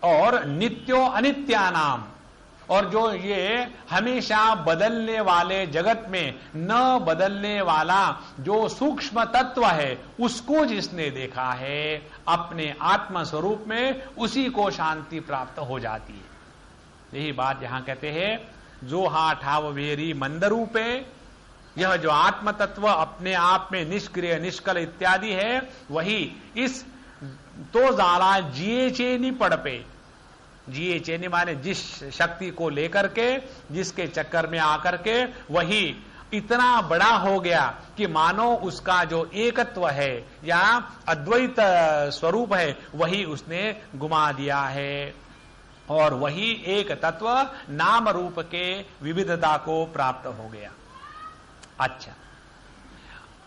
Speaker 3: और नित्यो अनित्यानाम, और जो ये हमेशा बदलने वाले जगत में न बदलने वाला जो सूक्ष्म तत्व है, उसको जिसने देखा है अपने आत्म स्वरूप में, उसी को शांति प्राप्त हो जाती है। यही बात यहां कहते हैं, जो हा ठाव वेरी मंदरूपे, यह जो आत्म तत्व अपने आप में निष्क्रिय निष्कल इत्यादि है, वही इस तो जाला जिये चेनी पड़पे। जिये चेनी माने जिस शक्ति को लेकर के, जिसके चक्कर में आकर के वही इतना बड़ा हो गया कि मानो उसका जो एकत्व है या अद्वैत स्वरूप है, वही उसने गुमा दिया है। और वही एक तत्व नाम रूप के विविधता को प्राप्त हो गया। अच्छा,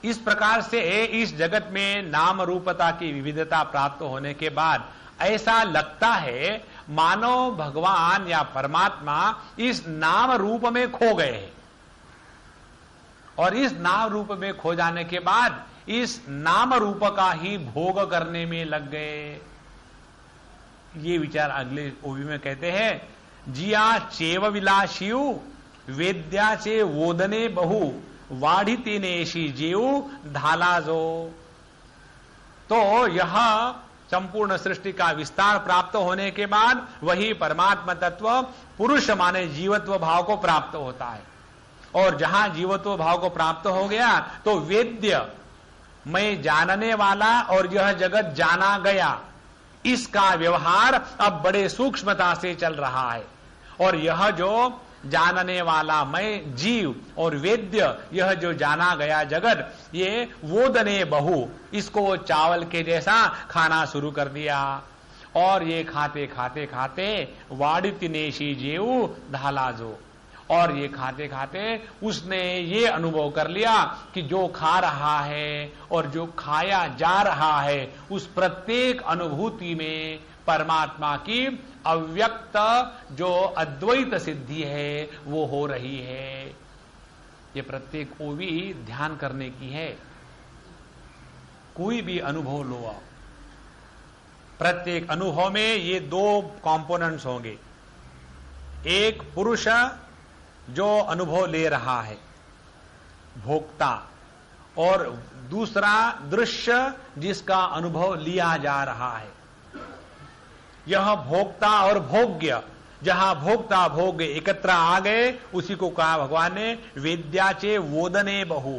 Speaker 3: इस प्रकार से इस जगत में नाम रूपता की विविधता प्राप्त होने के बाद ऐसा लगता है मानो भगवान या परमात्मा इस नाम रूप में खो गए हैं, और इस नाम रूप में खो जाने के बाद इस नाम रूप का ही भोग करने में लग गए। ये विचार अगले ओवी में कहते हैं, जिया चेव विलाशियु वेद्या चे वोदने बहु वाढ़िति नेशी जेऊ धालाजो। तो यह संपूर्ण सृष्टि का विस्तार प्राप्त होने के बाद वही परमात्मा तत्व पुरुष माने जीवत्व भाव को प्राप्त होता है। और जहां जीवत्व भाव को प्राप्त हो गया तो वेद्य, मैं जानने वाला और यह जगत जाना गया, इसका व्यवहार अब बड़े सूक्ष्मता से चल रहा है। और यह जो जानने वाला मैं जीव और वेद्य, यह जो जाना गया जगत, ये वोदने बहु, इसको चावल के जैसा खाना शुरू कर दिया। और ये खाते खाते खाते वाड़ितिनेशी जेऊ धालाजो, और ये खाते खाते उसने ये अनुभव कर लिया कि जो खा रहा है और जो खाया जा रहा है, उस प्रत्येक अनुभूति में परमात्मा की अव्यक्त जो अद्वैत सिद्धि है वो हो रही है। ये प्रत्येक ओवी ध्यान करने की है। कोई भी अनुभव लो आओ, प्रत्येक अनुभव में ये दो कंपोनेंट्स होंगे। एक पुरुष जो अनुभव ले रहा है, भोक्ता, और दूसरा दृश्य जिसका अनुभव लिया जा रहा है। यह भोक्ता और भोग्य, जहां भोक्ता भोग्य एकत्र आ गए, उसी को कहा भगवान ने वेद्याचे वोदने बहु।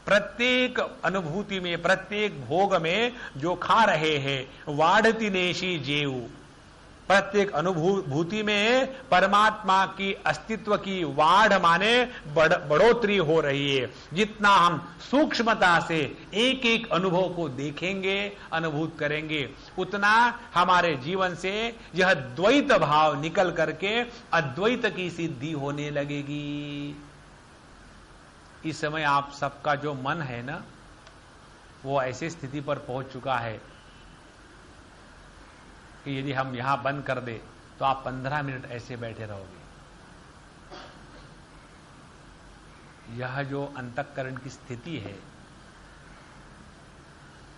Speaker 3: प्रत्येक अनुभूति में, प्रत्येक भोग में जो खा रहे हैं, वाढ़ति नेशी जेऊ, प्रत्येक अनुभूति में परमात्मा की अस्तित्व की वाढ़ माने बढ़ोतरी हो रही है। जितना हम सूक्ष्मता से एक एक अनुभव को देखेंगे, अनुभूत करेंगे, उतना हमारे जीवन से यह द्वैत भाव निकल करके अद्वैत की सिद्धि होने लगेगी। इस समय आप सबका जो मन है ना, वो ऐसी स्थिति पर पहुंच चुका है कि यदि हम यहां बंद कर दे तो आप 15 मिनट ऐसे बैठे रहोगे। यह जो अंतःकरण की स्थिति है,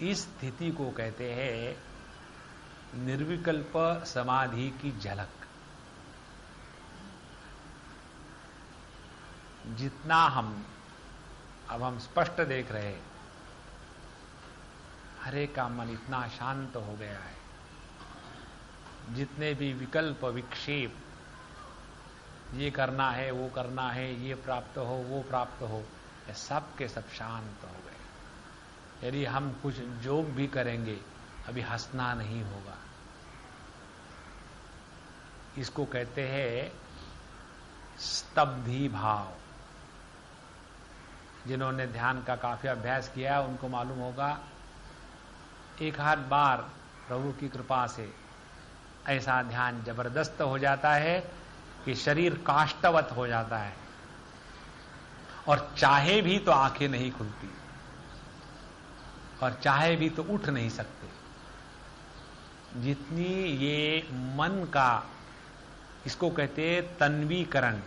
Speaker 3: इस स्थिति को कहते हैं निर्विकल्प समाधि की झलक। जितना अब हम स्पष्ट देख रहे हैं, हरे का मन इतना शांत हो गया है। जितने भी विकल्प विक्षेप, ये करना है, वो करना है, ये प्राप्त हो, वो प्राप्त हो, ये सब के सब शांत हो गए। यदि हम कुछ जोग भी करेंगे, अभी हंसना नहीं होगा। इसको कहते हैं स्तब्धि भाव। जिन्होंने ध्यान का काफी अभ्यास किया है उनको मालूम होगा, एक आध बार प्रभु की कृपा से ऐसा ध्यान जबरदस्त हो जाता है कि शरीर काष्ठवत हो जाता है और चाहे भी तो आंखें नहीं खुलती और चाहे भी तो उठ नहीं सकते। जितनी ये मन का, इसको कहते हैं तन्वीकरण,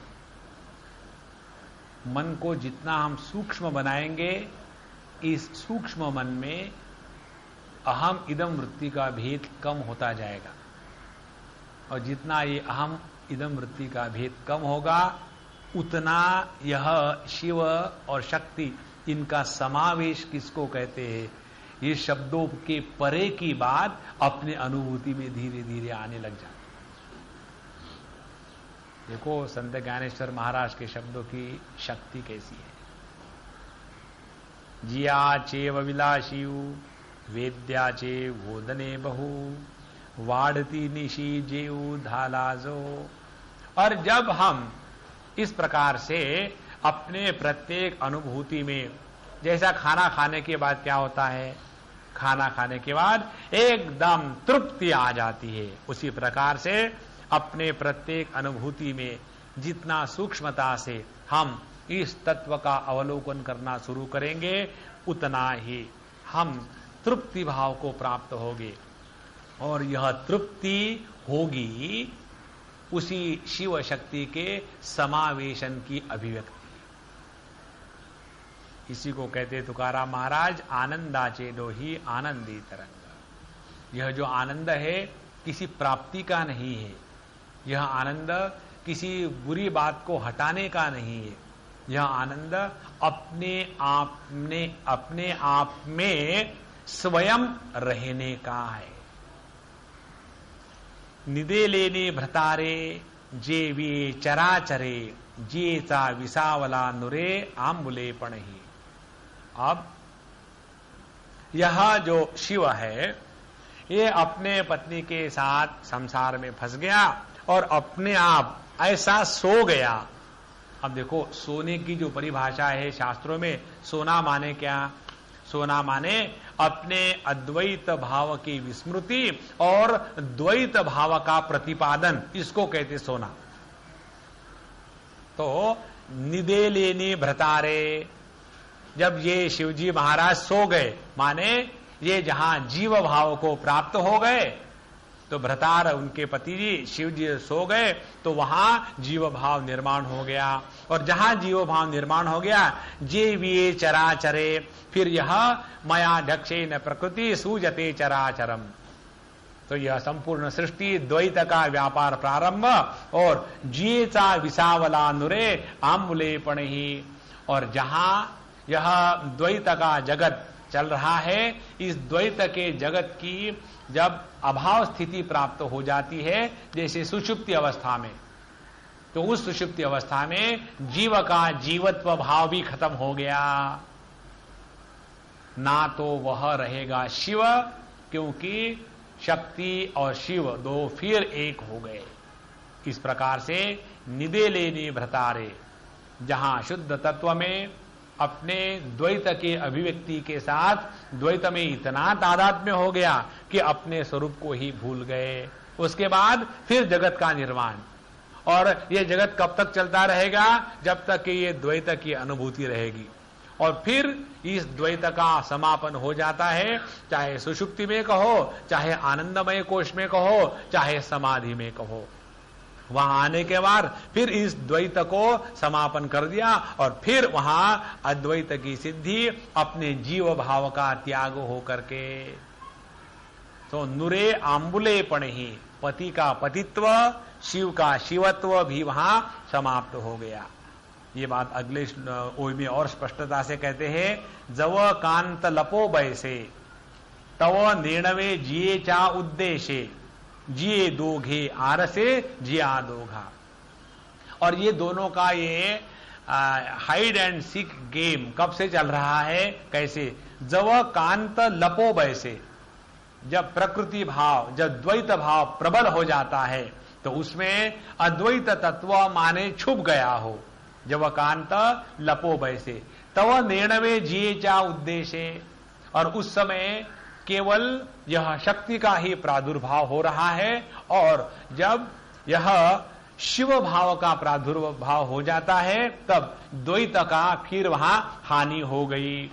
Speaker 3: मन को जितना हम सूक्ष्म बनाएंगे, इस सूक्ष्म मन में अहम इदम वृत्ति का भेद कम होता जाएगा। और जितना ये अहम इदम वृत्ति का भेद कम होगा, उतना यह शिव और शक्ति, इनका समावेश किसको कहते हैं, ये शब्दों के परे की बात अपने अनुभूति में धीरे धीरे आने लग जाती। देखो संत ज्ञानेश्वर महाराज के शब्दों की शक्ति कैसी है। जिया चेव विलाशियु वेद्या चे वोदने बहु वाड़ती निशी जेऊ धालाजो। और जब हम इस प्रकार से अपने प्रत्येक अनुभूति में, जैसा खाना खाने के बाद क्या होता है, खाना खाने के बाद एकदम तृप्ति आ जाती है, उसी प्रकार से अपने प्रत्येक अनुभूति में जितना सूक्ष्मता से हम इस तत्व का अवलोकन करना शुरू करेंगे, उतना ही हम तृप्ति भाव को प्राप्त होंगे। और यह तृप्ति होगी उसी शिव शक्ति के समावेशन की अभिव्यक्ति। इसी को कहते तुकाराम महाराज, आनंदाचे दोही आनंदी तरंग। यह जो आनंद है किसी प्राप्ति का नहीं है, यह आनंद किसी बुरी बात को हटाने का नहीं है, यह आनंद अपने आप में स्वयं रहने का है। निदे लेने भ्रतारे जे वे चराचरे जेचा विसावला नुरे आंबुले पणही। अब यह जो शिव है, ये अपने पत्नी के साथ संसार में फंस गया और अपने आप ऐसा सो गया। अब देखो, सोने की जो परिभाषा है शास्त्रों में, सोना माने क्या? सोना माने अपने अद्वैत भाव की विस्मृति और द्वैत भाव का प्रतिपादन, इसको कहते सोना। तो निदे लेने भ्रतारे, जब ये शिवजी महाराज सो गए, माने ये जहां जीव भाव को प्राप्त हो गए, तो भ्रतार उनके पति जी शिव जी सो गए, तो वहां जीव भाव निर्माण हो गया। और जहां जीव भाव निर्माण हो गया, जे वे चराचरे, फिर यह मया ढक्षे न प्रकृति सूजते चराचरम। तो यह संपूर्ण सृष्टि द्वैत का व्यापार प्रारंभ और जियेचा विसावला नुरे आंबुले पणही। और जहां यह द्वैत का जगत चल रहा है, इस द्वैत के जगत की जब अभाव स्थिति प्राप्त हो जाती है, जैसे सुषुप्ति अवस्था में, तो उस सुषुप्ति अवस्था में जीव का जीवत्व भाव भी खत्म हो गया। ना तो वह रहेगा शिव, क्योंकि शक्ति और शिव दो फिर एक हो गए। इस प्रकार से निदे लेने भ्रतारे, जहां शुद्ध तत्व में अपने द्वैत के अभिव्यक्ति के साथ द्वैत में इतना तादात्म्य हो गया कि अपने स्वरूप को ही भूल गए। उसके बाद फिर जगत का निर्माण, और यह जगत कब तक चलता रहेगा? जब तक कि ये द्वैत की अनुभूति रहेगी। और फिर इस द्वैत का समापन हो जाता है, चाहे सुषुप्ति में कहो, चाहे आनंदमय कोश में कहो, चाहे समाधि में कहो। वहां आने के बाद फिर इस द्वैत को समापन कर दिया और फिर वहां अद्वैत की सिद्धि अपने जीव भाव का त्याग हो करके। तो नुरे आंबुले पणही, पति का पतित्व, शिव का शिवत्व भी वहां समाप्त हो गया। ये बात अगले ओय में और स्पष्टता से कहते हैं, जव कांत लपो बैसे तव निर्णवे जिये चा उद्देश्य, जिये दोघे आरसे जिया दोघा। और ये दोनों का ये हाइड एंड सीक गेम कब से चल रहा है? कैसे? जव कांत लपो बैसे, जब प्रकृति भाव, जब द्वैत भाव प्रबल हो जाता है तो उसमें अद्वैत तत्व माने छुप गया हो। जब कांत लपो बैसे तव निर्णवे जिये चा उद्देश्य, और उस समय केवल यह शक्ति का ही प्रादुर्भाव हो रहा है। और जब यह शिव भाव का प्रादुर्भाव हो जाता है तब द्वैत का फिर वहां हानि हो गई।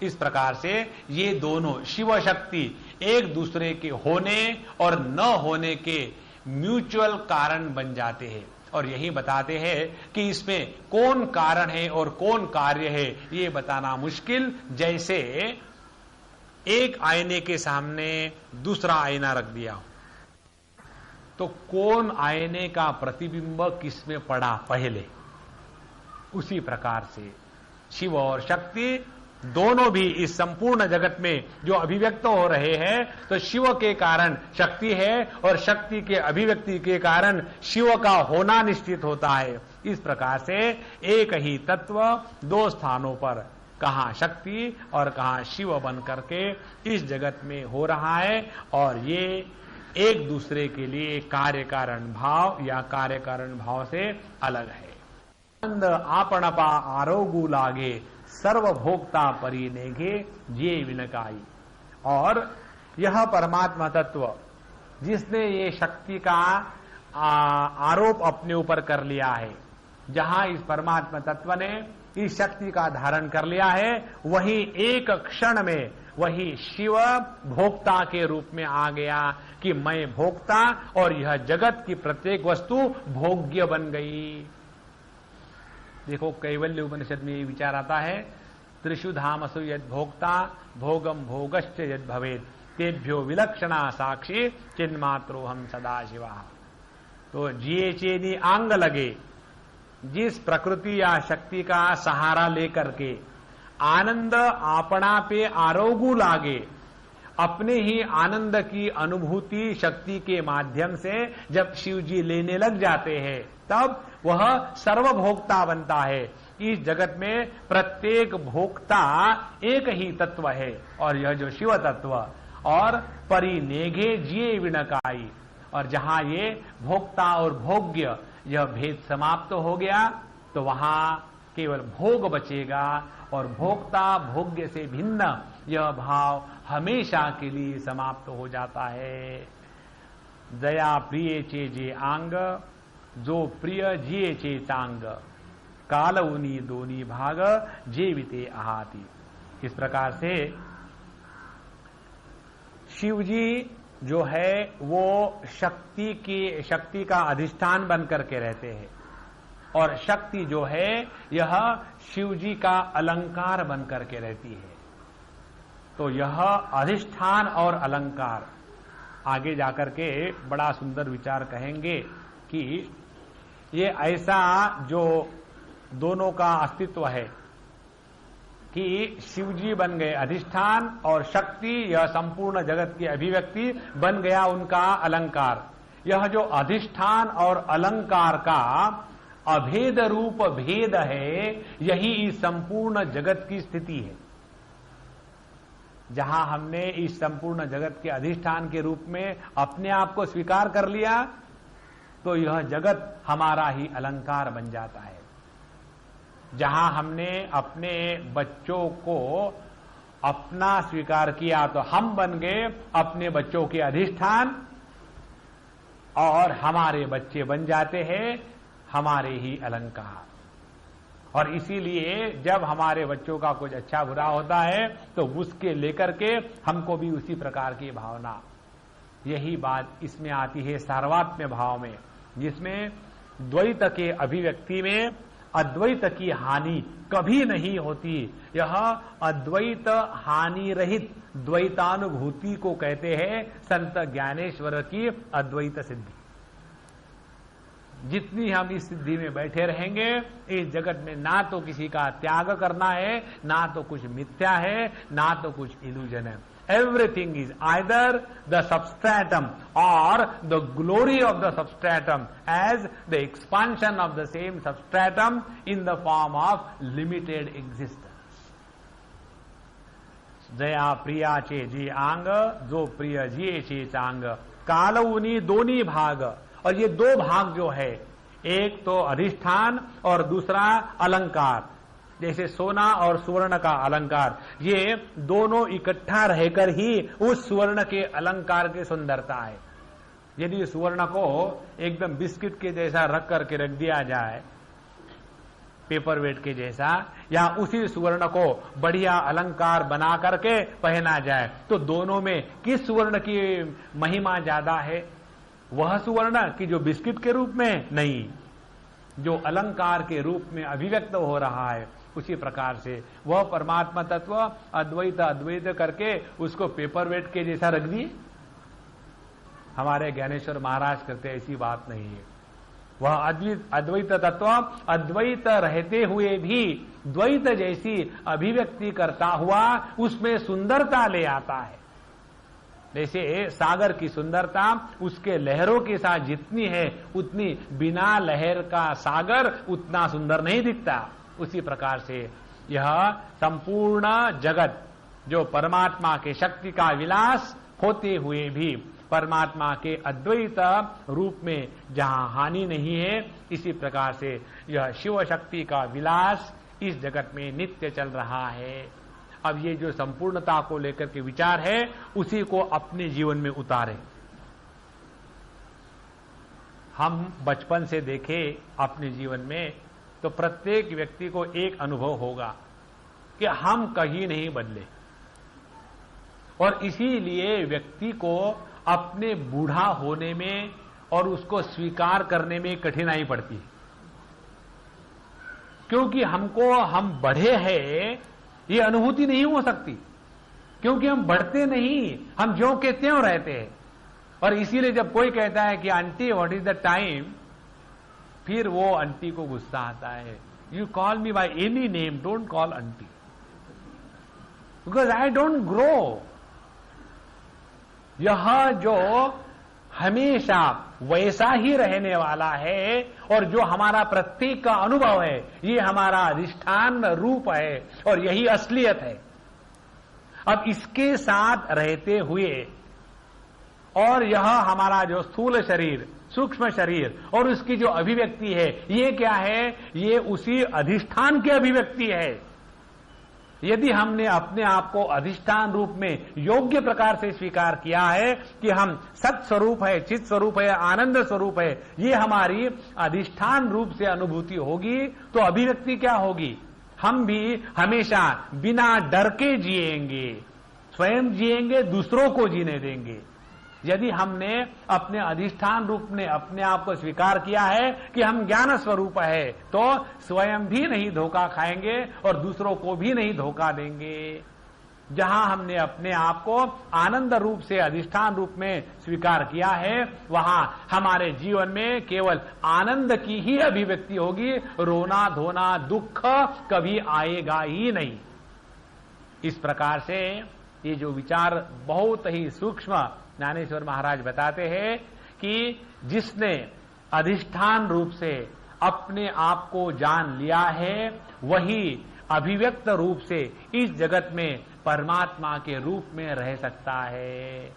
Speaker 3: इस प्रकार से ये दोनों शिव शक्ति एक दूसरे के होने और न होने के म्यूचुअल कारण बन जाते हैं। और यही बताते हैं कि इसमें कौन कारण है और कौन कार्य है ये बताना मुश्किल। जैसे एक आईने के सामने दूसरा आईना रख दिया हो तो कौन आईने का प्रतिबिंब किसमें पड़ा पहले, उसी प्रकार से शिव और शक्ति दोनों भी इस संपूर्ण जगत में जो अभिव्यक्त हो रहे हैं तो शिव के कारण शक्ति है और शक्ति के अभिव्यक्ति के कारण शिव का होना निश्चित होता है। इस प्रकार से एक ही तत्व दो स्थानों पर, कहां शक्ति और कहां शिव बन करके इस जगत में हो रहा है। और ये एक दूसरे के लिए कार्य कारण भाव या कार्य कारण भाव से अलग है। आनंद आपणपा आरोगु लागे, सर्वभोक्ता परिनेघे जे विनकाई। और यह परमात्मा तत्व जिसने ये शक्ति का आरोप अपने ऊपर कर लिया है, जहां इस परमात्मा तत्व ने इस शक्ति का धारण कर लिया है, वही एक क्षण में वही शिव भोक्ता के रूप में आ गया कि मैं भोक्ता और यह जगत की प्रत्येक वस्तु भोग्य बन गई। देखो कैवल्य उपनिषद में ये विचार आता है, त्रिषु धामसु यद भोक्ता भोगम भोगश्च यद भवेद तेभ्यो विलक्षणा साक्षी चिन्मात्रो हम सदा शिवा। तो जिये चेनी आंग लगे, जिस प्रकृति या शक्ति का सहारा लेकर के आनंद आपणा पे आरोगु लागे, अपने ही आनंद की अनुभूति शक्ति के माध्यम से जब शिव जी लेने लग जाते हैं तब वह सर्वभोक्ता बनता है। इस जगत में प्रत्येक भोक्ता एक ही तत्व है और यह जो शिव तत्व, और परिनेघे जिये विनकाई, और जहां ये भोक्ता और भोग्य यह भेद समाप्त हो गया तो वहां केवल भोग बचेगा और भोक्ता भोग्य से भिन्न यह भाव हमेशा के लिए समाप्त हो जाता है। दया प्रिय चे जे आंग, जो प्रिय जिये चे चांग, काल उनी दोनी भाग जेविते आहाती। इस प्रकार से शिव जी जो है वो शक्ति का अधिष्ठान बन करके रहते हैं और शक्ति जो है यह शिव जी का अलंकार बन करके रहती है। तो यह अधिष्ठान और अलंकार आगे जाकर के बड़ा सुंदर विचार कहेंगे कि ये ऐसा जो दोनों का अस्तित्व है कि शिव जी बन गए अधिष्ठान और शक्ति यह संपूर्ण जगत की अभिव्यक्ति बन गया उनका अलंकार। यह जो अधिष्ठान और अलंकार का अभेद रूप भेद है, यही इस संपूर्ण जगत की स्थिति है। जहां हमने इस संपूर्ण जगत के अधिष्ठान के रूप में अपने आप को स्वीकार कर लिया, तो यह जगत हमारा ही अलंकार बन जाता है। जहां हमने अपने बच्चों को अपना स्वीकार किया, तो हम बन गए अपने बच्चों के अधिष्ठान, और हमारे बच्चे बन जाते हैं हमारे ही अलंकार। और इसीलिए जब हमारे बच्चों का कुछ अच्छा बुरा होता है तो उसके लेकर के हमको भी उसी प्रकार की भावना, यही बात इसमें आती है सार्वत्म्य भाव में, जिसमें द्वैत के अभिव्यक्ति में अद्वैत की हानि कभी नहीं होती। यह अद्वैत हानि रहित द्वैतानुभूति को कहते हैं संत ज्ञानेश्वर की अद्वैत सिद्धि। जितनी हम इस सिद्धि में बैठे रहेंगे, इस जगत में ना तो किसी का त्याग करना है, ना तो कुछ मिथ्या है, ना तो कुछ इल्यूजन है। Everything is either the substratum or the glory of the substratum as the expansion of the same substratum in the form of limited existence. Jaya प्रिया चे जी आंग, जो प्रिय जिये चे चांग, कालउनी दोनी भाग। और ये दो भाग जो है, एक तो अधिष्ठान और दूसरा अलंकार, जैसे सोना और सुवर्ण का अलंकार, ये दोनों इकट्ठा रहकर ही उस सुवर्ण के अलंकार की सुंदरता है। यदि सुवर्ण को एकदम बिस्किट के जैसा रख करके रख दिया जाए, पेपर वेट के जैसा, या उसी सुवर्ण को बढ़िया अलंकार बना करके पहना जाए, तो दोनों में किस सुवर्ण की महिमा ज्यादा है? वह सुवर्ण की जो बिस्किट के रूप में नहीं, जो अलंकार के रूप में अभिव्यक्त हो रहा है। उसी प्रकार से वह परमात्मा तत्व अद्वैत अद्वैत करके उसको पेपर वेट के जैसा रख दिए। हमारे ज्ञानेश्वर महाराज करते ऐसी बात नहीं है। वह अद्वैत तत्व अद्वैत रहते हुए भी द्वैत जैसी अभिव्यक्ति करता हुआ उसमें सुंदरता ले आता है। जैसे सागर की सुंदरता उसके लहरों के साथ जितनी है, उतनी बिना लहर का सागर उतना सुंदर नहीं दिखता। उसी प्रकार से यह संपूर्ण जगत जो परमात्मा के शक्ति का विलास होते हुए भी परमात्मा के अद्वैत रूप में जहां हानि नहीं है, इसी प्रकार से यह शिव शक्ति का विलास इस जगत में नित्य चल रहा है। अब ये जो संपूर्णता को लेकर के विचार है, उसी को अपने जीवन में उतारे। हम बचपन से देखें अपने जीवन में, तो प्रत्येक व्यक्ति को एक अनुभव होगा कि हम कहीं नहीं बदले, और इसीलिए व्यक्ति को अपने बूढ़ा होने में और उसको स्वीकार करने में कठिनाई पड़ती है। क्योंकि हम बढ़े हैं ये अनुभूति नहीं हो सकती, क्योंकि हम बढ़ते नहीं, हम ज्यों के त्यों रहते हैं। और इसीलिए जब कोई कहता है कि aunty what is the time, फिर वो आंटी को गुस्सा आता है। You call me by any name, don't call aunty, because I don't grow. यह जो हमेशा वैसा ही रहने वाला है, और जो हमारा प्रत्येक का अनुभव है, ये हमारा अधिष्ठान रूप है और यही असलियत है। अब इसके साथ रहते हुए, और यह हमारा जो स्थूल शरीर, सूक्ष्म शरीर और उसकी जो अभिव्यक्ति है, ये क्या है? ये उसी अधिष्ठान की अभिव्यक्ति है। यदि हमने अपने आप को अधिष्ठान रूप में योग्य प्रकार से स्वीकार किया है कि हम सत स्वरूप है, चित स्वरूप है, आनंद स्वरूप है, ये हमारी अधिष्ठान रूप से अनुभूति होगी, तो अभिव्यक्ति क्या होगी? हम भी हमेशा बिना डर के जिएंगे, स्वयं जिएंगे, दूसरों को जीने देंगे। यदि हमने अपने अधिष्ठान रूप में अपने आप को स्वीकार किया है कि हम ज्ञान स्वरूप है, तो स्वयं भी नहीं धोखा खाएंगे और दूसरों को भी नहीं धोखा देंगे। जहां हमने अपने आप को आनंद रूप से अधिष्ठान रूप में स्वीकार किया है, वहां हमारे जीवन में केवल आनंद की ही अभिव्यक्ति होगी, रोना धोना दुख कभी आएगा ही नहीं। इस प्रकार से ये जो विचार बहुत ही सूक्ष्म ज्ञानेश्वर महाराज बताते हैं कि जिसने अधिष्ठान रूप से अपने आप को जान लिया है, वही अभिव्यक्त रूप से इस जगत में परमात्मा के रूप में रह सकता है।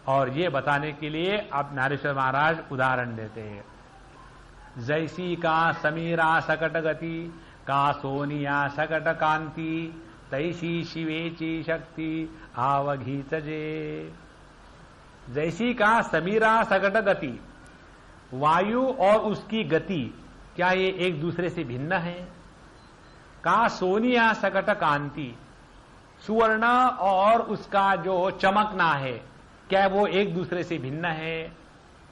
Speaker 3: और ये बताने के लिए अब नारेश्वर महाराज उदाहरण देते हैं। जैसी का समीरा सकट गति, का सोनिया सकट कांति, तैसी शिवेची शक्ति आवघीचजे। जैसी का समीरा सकट गति, वायु और उसकी गति क्या ये एक दूसरे से भिन्न है? का सोनिया सकट कांति, सुवर्ण और उसका जो चमकना है क्या वो एक दूसरे से भिन्न है?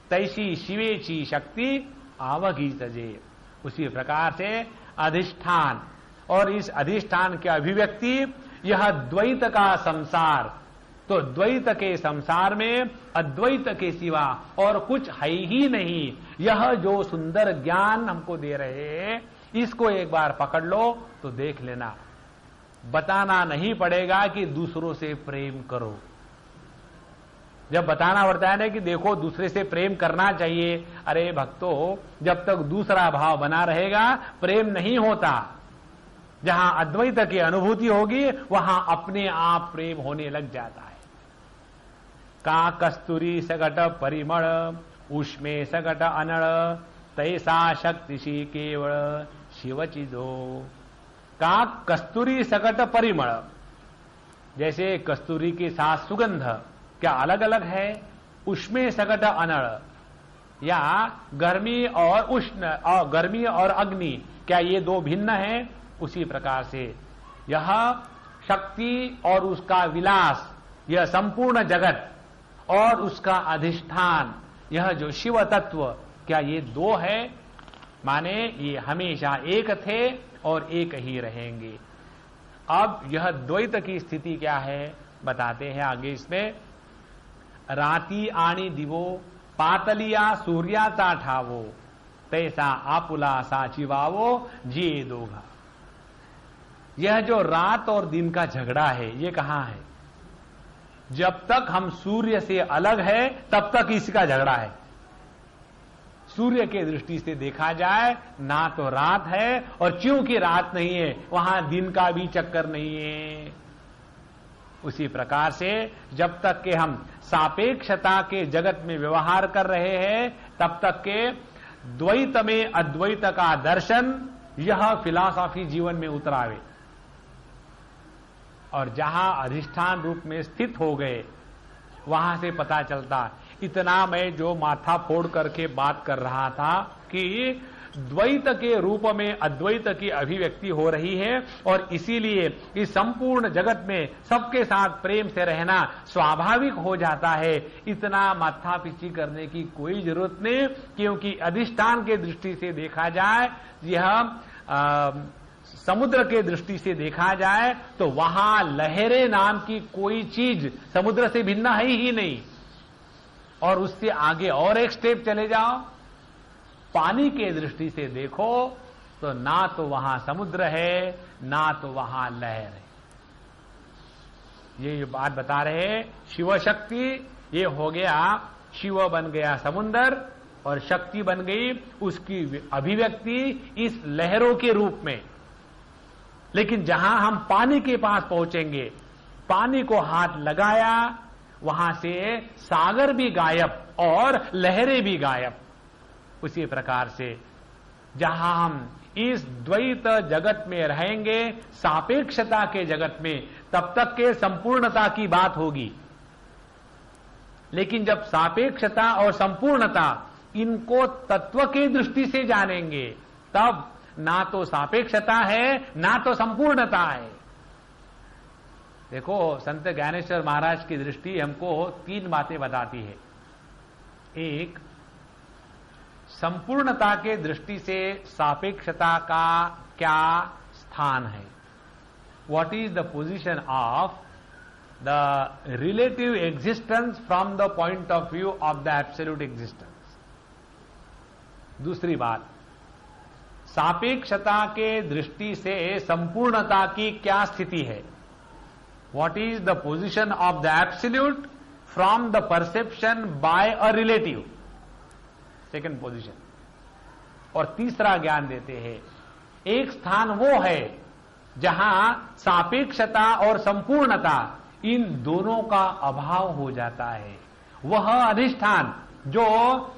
Speaker 3: तैसी शिवेची शक्ति आवघीचजे। उसी प्रकार से अधिष्ठान और इस अधिष्ठान के अभिव्यक्ति, यह द्वैत का संसार, तो द्वैत के संसार में अद्वैत के सिवा और कुछ है ही नहीं। यह जो सुंदर ज्ञान हमको दे रहे हैं, इसको एक बार पकड़ लो तो देख लेना, बताना नहीं पड़ेगा कि दूसरों से प्रेम करो। जब बताना पड़ता है ना कि देखो दूसरे से प्रेम करना चाहिए, अरे भक्तों, जब तक दूसरा भाव बना रहेगा प्रेम नहीं होता। जहां अद्वैत की अनुभूति होगी वहां अपने आप प्रेम होने लग जाता है। का कस्तूरी सकट परिमळ, उष्मे सकट अनळ, तैसा शक्तिशी केवळ शिवचिदो। का कस्तूरी सकट परिमळ, जैसे कस्तूरी के साथ सुगंध क्या अलग अलग है? उष्मे सकट अनळ, या गर्मी और उष्ण और गर्मी और अग्नि क्या ये दो भिन्न हैं? उसी प्रकार से यह शक्ति और उसका विलास, यह संपूर्ण जगत और उसका अधिष्ठान, यह जो शिव तत्व, क्या ये दो है? माने ये हमेशा एक थे और एक ही रहेंगे। अब यह द्वैत की स्थिति क्या है बताते हैं आगे इसमें। राती आणि दिवो, पातलिया सूर्याचा ठावो, तैसा आपुला साचिवावो जिये दोघा। यह जो रात और दिन का झगड़ा है ये कहां है? जब तक हम सूर्य से अलग है तब तक इसका झगड़ा है। सूर्य के दृष्टि से देखा जाए ना तो रात है, और क्योंकि रात नहीं है वहां दिन का भी चक्कर नहीं है। उसी प्रकार से जब तक के हम सापेक्षता के जगत में व्यवहार कर रहे हैं तब तक के द्वैत में अद्वैत का दर्शन, यह फिलॉसफी जीवन में उतरावे। और जहां अधिष्ठान रूप में स्थित हो गए वहां से पता चलता, इतना मैं जो माथा फोड़ करके बात कर रहा था कि द्वैत के रूप में अद्वैत की अभिव्यक्ति हो रही है, और इसीलिए इस संपूर्ण जगत में सबके साथ प्रेम से रहना स्वाभाविक हो जाता है। इतना माथा पीछी करने की कोई जरूरत नहीं, क्योंकि अधिष्ठान के दृष्टि से देखा जाए, यह समुद्र के दृष्टि से देखा जाए तो वहां लहरें नाम की कोई चीज समुद्र से भिन्न है ही नहीं। और उससे आगे और एक स्टेप चले जाओ, पानी के दृष्टि से देखो तो ना तो वहां समुद्र है ना तो वहां लहर है। ये बात बता रहे हैं शिव शक्ति, ये हो गया शिव बन गया समुद्र और शक्ति बन गई उसकी अभिव्यक्ति इस लहरों के रूप में। लेकिन जहां हम पानी के पास पहुंचेंगे, पानी को हाथ लगाया, वहां से सागर भी गायब और लहरें भी गायब। उसी प्रकार से जहां हम इस द्वैत जगत में रहेंगे, सापेक्षता के जगत में, तब तक के संपूर्णता की बात होगी। लेकिन जब सापेक्षता और संपूर्णता इनको तत्व की दृष्टि से जानेंगे, तब ना तो सापेक्षता है ना तो संपूर्णता है। देखो, संत ज्ञानेश्वर महाराज की दृष्टि हमको तीन बातें बताती है। एक, संपूर्णता के दृष्टि से सापेक्षता का क्या स्थान है, what is the position of the relative existence from the point of view of the absolute existence. दूसरी बात, सापेक्षता के दृष्टि से संपूर्णता की क्या स्थिति है, what is the position of the absolute from the perception by a relative, second position. और तीसरा ज्ञान देते हैं, एक स्थान वो है जहां सापेक्षता और संपूर्णता इन दोनों का अभाव हो जाता है, वह अधिष्ठान जो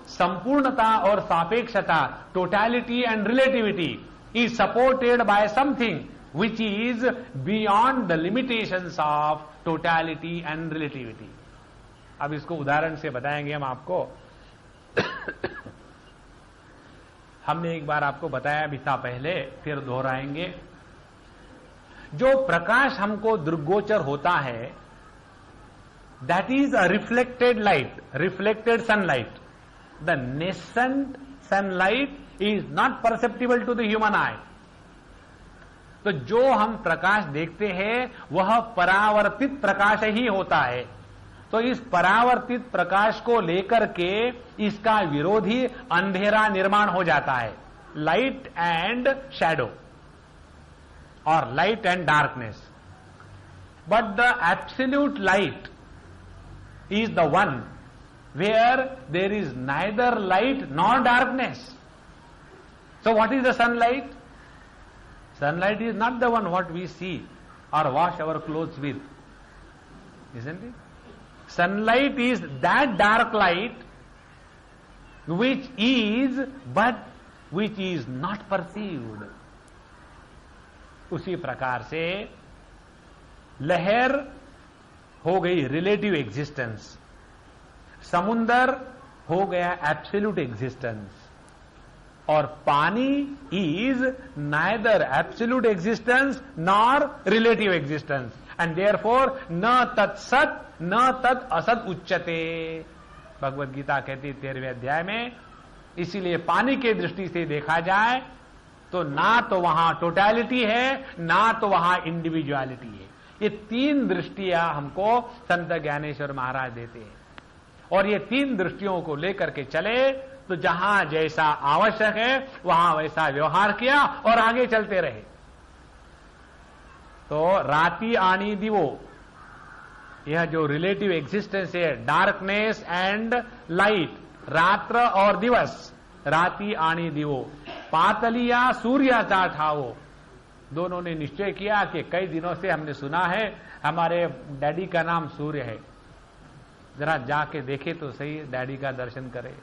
Speaker 3: संपूर्णता और सापेक्षता, totality and relativity, is supported by something which is beyond the limitations of totality and relativity. अब इसको उदाहरण से बताएंगे हम आपको। हमने एक बार आपको बताया भी था पहले, फिर दोहराएंगे। जो प्रकाश हमको दृग्गोचर होता है, that is a reflected light, reflected sunlight. The nascent sunlight is not perceptible to the human eye. तो जो हम प्रकाश देखते हैं वह परावर्तित प्रकाश ही होता है। तो इस परावर्तित प्रकाश को लेकर के इसका विरोधी अंधेरा निर्माण हो जाता है, लाइट एंड शैडो और light and darkness. But the absolute light is the one where there is neither light nor darkness. So what is the sunlight? Sunlight is not the one what we see or wash our clothes with, isn't it? Sunlight is that dark light which is but which is not perceived. उसी प्रकार से लहर हो गई relative existence, समुंदर हो गया absolute existence, और पानी is neither absolute existence nor relative existence, and therefore न तत्सत न तत् असत उच्यते। भगवद गीता कहती है 13वें अध्याय में, इसीलिए पानी के दृष्टि से देखा जाए तो ना तो वहां टोटलिटी है, ना तो वहां इंडिविजुअलिटी है। ये तीन दृष्टियां हमको संत ज्ञानेश्वर महाराज देते हैं, और ये तीन दृष्टियों को लेकर के चले तो जहां जैसा आवश्यक है वहां वैसा व्यवहार किया और आगे चलते रहे। तो राति आनी दिवो, यह जो रिलेटिव एग्जिस्टेंस है, डार्कनेस एंड लाइट, रात्र और दिवस, राति आनी दिवो, पातलिया सूर्याचा ठावो। दोनों ने निश्चय किया कि कई दिनों से हमने सुना है हमारे डैडी का नाम सूर्य है, जरा जाके देखे तो सही, डैडी का दर्शन करे।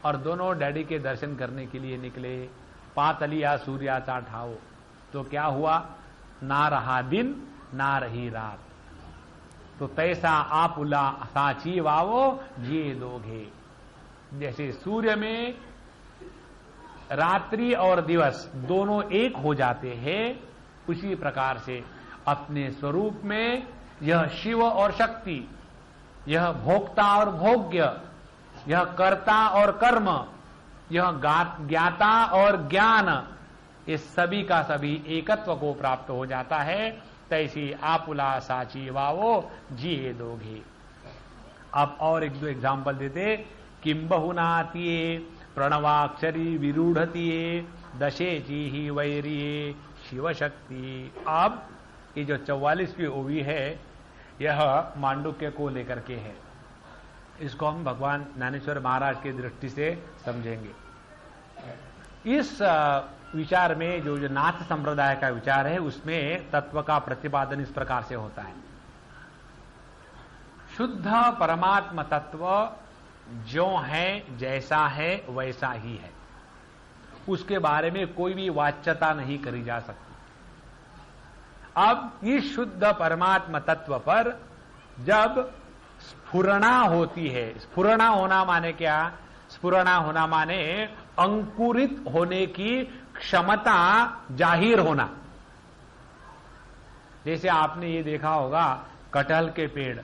Speaker 3: और दोनों डैडी के दर्शन करने के लिए निकले। पातलिया सूर्याचा ठाओ, तो क्या हुआ, ना रहा दिन ना रही रात। तो तैसा आपुला साची वावो ये दोगे। जैसे सूर्य में रात्रि और दिवस दोनों एक हो जाते हैं, उसी प्रकार से अपने स्वरूप में यह शिव और शक्ति, यह भोक्ता और भोग्य, यह कर्ता और कर्म, यह ज्ञाता और ज्ञान, ये सभी का सभी एकत्व को प्राप्त हो जाता है। तैसी आपुला साची वावो जिए दोगे। अब और एक दो एग्जाम्पल देते। किम बहुनातिये प्रणवाक्षरी विरूढ़तिये दशेची ही वैरिये शिव शक्ति। अब ये जो 44वीं ओवी है यह मांडुक्य को लेकर के है। इसको हम भगवान ज्ञानेश्वर महाराज की दृष्टि से समझेंगे। इस विचार में जो नाथ संप्रदाय का विचार है उसमें तत्व का प्रतिपादन इस प्रकार से होता है। शुद्ध परमात्मा तत्व जो है, जैसा है वैसा ही है, उसके बारे में कोई भी वाच्यता नहीं करी जा सकती। अब इस शुद्ध परमात्मा तत्व पर जब स्फुरणा होती है, स्फुरणा होना माने क्या, स्फुरणा होना माने अंकुरित होने की क्षमता जाहिर होना। जैसे आपने ये देखा होगा कटहल के पेड़,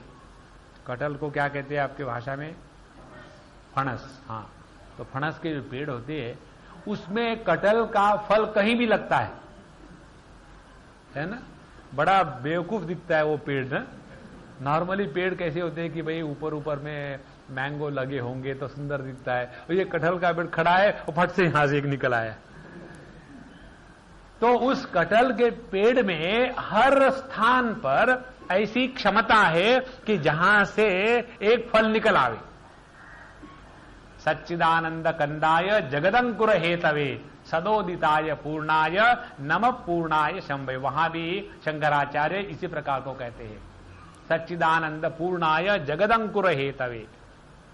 Speaker 3: कटहल को क्या कहते हैं आपके भाषा में, फणस। हाँ, तो फणस के जो पेड़ होते हैं उसमें कटहल का फल कहीं भी लगता है ना, बड़ा बेवकूफ दिखता है वो पेड़ ना। नॉर्मली पेड़ कैसे होते हैं कि भाई ऊपर ऊपर में मैंगो लगे होंगे तो सुंदर दिखता है, और ये कटहल का पेड़ खड़ा है और फट से यहां से एक निकल आया। तो उस कटहल के पेड़ में हर स्थान पर ऐसी क्षमता है कि जहां से एक फल निकल आवे। सच्चिदानंद कंदाय जगदंकुर हेतवे सदोदिताय पूर्णाय नमः पूर्णाय शंभवे। वहां भी शंकराचार्य इसी प्रकार को कहते हैं, सच्चिदानंद पूर्णाय जगदंकुर हेतवे।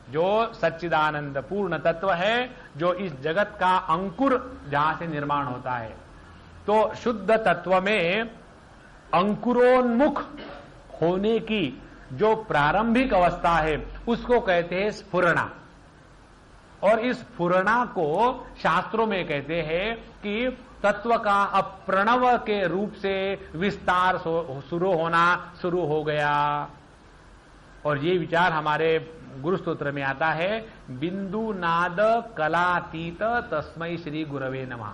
Speaker 3: जो सच्चिदानंद पूर्ण तत्व है, जो इस जगत का अंकुर जहां से निर्माण होता है, तो शुद्ध तत्व में अंकुरोन्मुख होने की जो प्रारंभिक अवस्था है उसको कहते हैं स्फुरणा। और इस स्फुरणा को शास्त्रों में कहते हैं कि तत्व का अब प्रणव के रूप से विस्तार शुरू होना शुरू हो गया। और ये विचार हमारे गुरु स्तोत्र में आता है, बिंदु नाद कलातीत तस्मै श्री गुरवे नमः।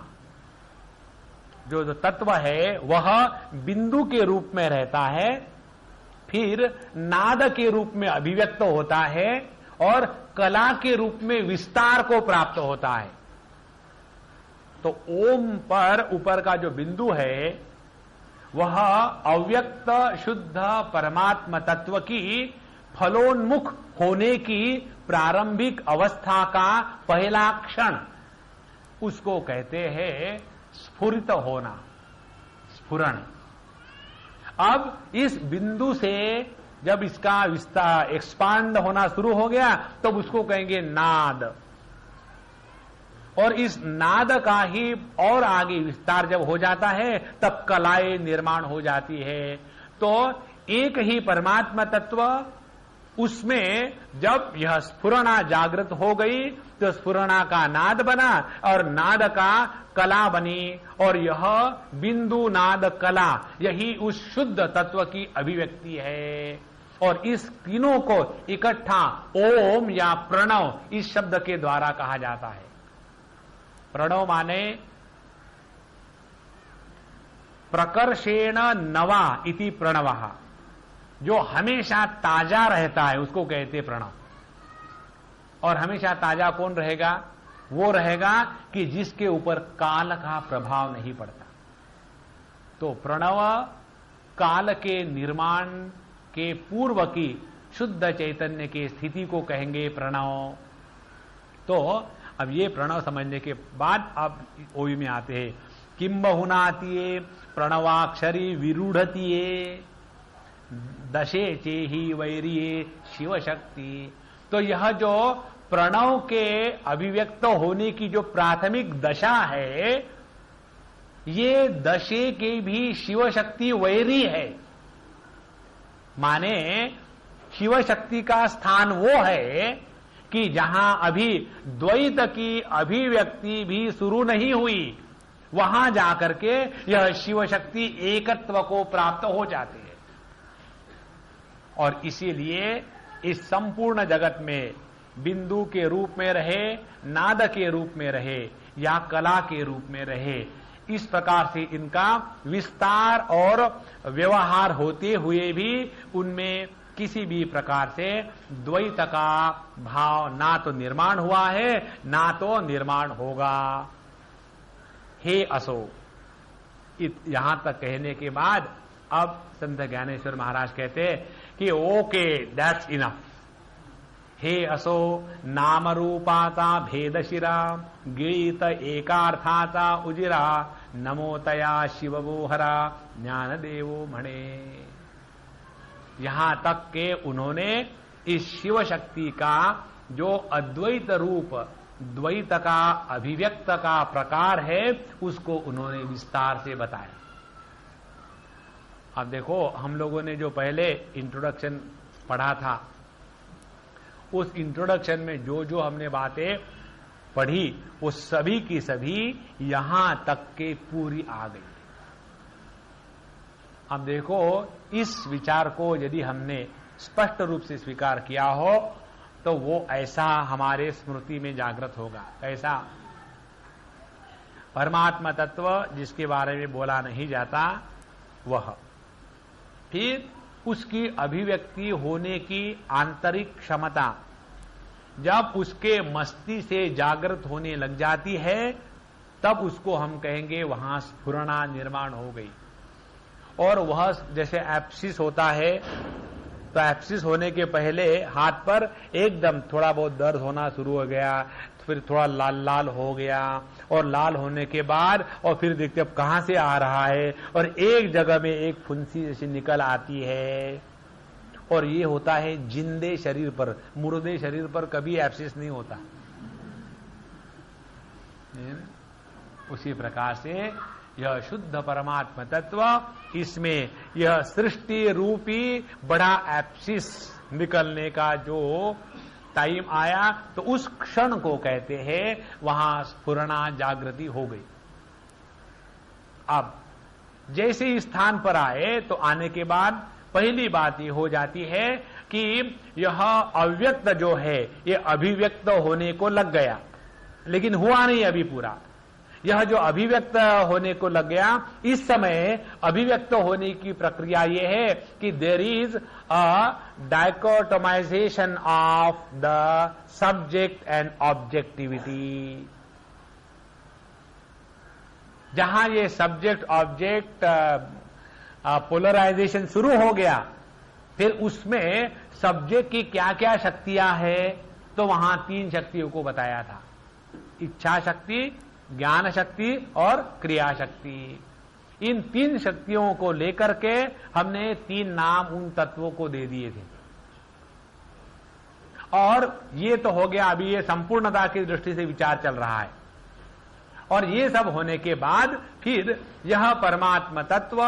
Speaker 3: जो तत्व है वह बिंदु के रूप में रहता है, फिर नाद के रूप में अभिव्यक्त होता है और कला के रूप में विस्तार को प्राप्त होता है। तो ओम पर ऊपर का जो बिंदु है वह अव्यक्त शुद्ध परमात्मा तत्व की फलोन्मुख होने की प्रारंभिक अवस्था का पहला क्षण, उसको कहते हैं स्फुरित होना, स्फुरण। अब इस बिंदु से जब इसका विस्तार एक्सपांड होना शुरू हो गया तब तो उसको कहेंगे नाद। और इस नाद का ही और आगे विस्तार जब हो जाता है तब कलाएं निर्माण हो जाती है। तो एक ही परमात्मा तत्व, उसमें जब यह स्फुरणा जागृत हो गई तो स्फुरणा का नाद बना और नाद का कला बनी। और यह बिंदु नाद कला, यही उस शुद्ध तत्व की अभिव्यक्ति है। और इस तीनों को इकट्ठा ओम या प्रणव इस शब्द के द्वारा कहा जाता है। प्रणव माने प्रकर्षेण नवा इति प्रणवः, जो हमेशा ताजा रहता है उसको कहते प्रणव। और हमेशा ताजा कौन रहेगा? वो रहेगा कि जिसके ऊपर काल का प्रभाव नहीं पड़ता। तो प्रणव काल के निर्माण के पूर्व की शुद्ध चैतन्य की स्थिति को कहेंगे प्रणव। तो अब ये प्रणव समझने के बाद अब ओवी में आते हैं, किम बहुनातिये प्रणवाक्षरी विरूढ़तिये दशे चेहि वैरिये शिव शक्ति। तो यह जो प्रणव के अभिव्यक्त होने की जो प्राथमिक दशा है, ये दशे के भी शिव शक्ति वैरी है। माने शिव शक्ति का स्थान वो है कि जहां अभी द्वैत की अभिव्यक्ति भी शुरू नहीं हुई, वहां जाकर के यह शिव शक्ति एकत्व को प्राप्त हो जाती है। और इसीलिए इस संपूर्ण जगत में बिंदु के रूप में रहे, नाद के रूप में रहे या कला के रूप में रहे, इस प्रकार से इनका विस्तार और व्यवहार होते हुए भी उनमें किसी भी प्रकार से द्वैत का भाव ना तो निर्माण हुआ है ना तो निर्माण होगा। हे असो, यहां तक कहने के बाद अब संत ज्ञानेश्वर महाराज कहते कि ओके दैट्स इनफ। हे असो नाम रूपाचा भेदशिरा गिळीत एकार्थाचा उजिरा नमोतया शिवबोहरा ज्ञानदेवो म्हणे। यहां तक के उन्होंने इस शिव शक्ति का जो अद्वैत रूप, द्वैत का अभिव्यक्त का प्रकार है, उसको उन्होंने विस्तार से बताया। अब देखो, हम लोगों ने जो पहले इंट्रोडक्शन पढ़ा था, उस इंट्रोडक्शन में जो जो हमने बातें पढ़ी वो सभी की सभी यहां तक के पूरी आ गई। अब देखो, इस विचार को यदि हमने स्पष्ट रूप से स्वीकार किया हो तो वो ऐसा हमारे स्मृति में जागृत होगा। ऐसा परमात्मा तत्व जिसके बारे में बोला नहीं जाता, वह फिर उसकी अभिव्यक्ति होने की आंतरिक क्षमता जब उसके मस्ती से जागृत होने लग जाती है, तब उसको हम कहेंगे वहां स्फुरणा निर्माण हो गई। और वह जैसे एप्सिस होता है, तो एब्सिस होने के पहले हाथ पर एकदम थोड़ा बहुत दर्द होना शुरू हो गया, फिर थोड़ा लाल लाल हो गया, और लाल होने के बाद और फिर देखते अब कहां से आ रहा है, और एक जगह में एक फुंसी जैसी निकल आती है। और ये होता है जिंदे शरीर पर, मुर्दे शरीर पर कभी एब्सिस नहीं होता। उसी प्रकार से यह शुद्ध परमात्मा तत्व, इसमें यह सृष्टि रूपी बड़ा एब्सिस निकलने का जो टाइम आया, तो उस क्षण को कहते हैं वहां स्फुरणा जागृति हो गई। अब जैसे ही स्थान पर आए तो आने के बाद पहली बात ये हो जाती है कि यह अव्यक्त जो है ये अभिव्यक्त होने को लग गया, लेकिन हुआ नहीं अभी पूरा। यह जो अभिव्यक्त होने को लग गया, इस समय अभिव्यक्त होने की प्रक्रिया यह है कि there is a dichotomization of the subject and objectivity. जहां ये सब्जेक्ट ऑब्जेक्ट पोलराइजेशन शुरू हो गया, फिर उसमें सब्जेक्ट की क्या क्या शक्तियां हैं, तो वहां 3 शक्तियों को बताया था, इच्छा शक्ति, ज्ञान शक्ति और क्रिया शक्ति। इन 3 शक्तियों को लेकर के हमने 3 नाम उन तत्वों को दे दिए थे। और ये तो हो गया, अभी ये संपूर्णता की दृष्टि से विचार चल रहा है। और ये सब होने के बाद फिर यह परमात्मा तत्व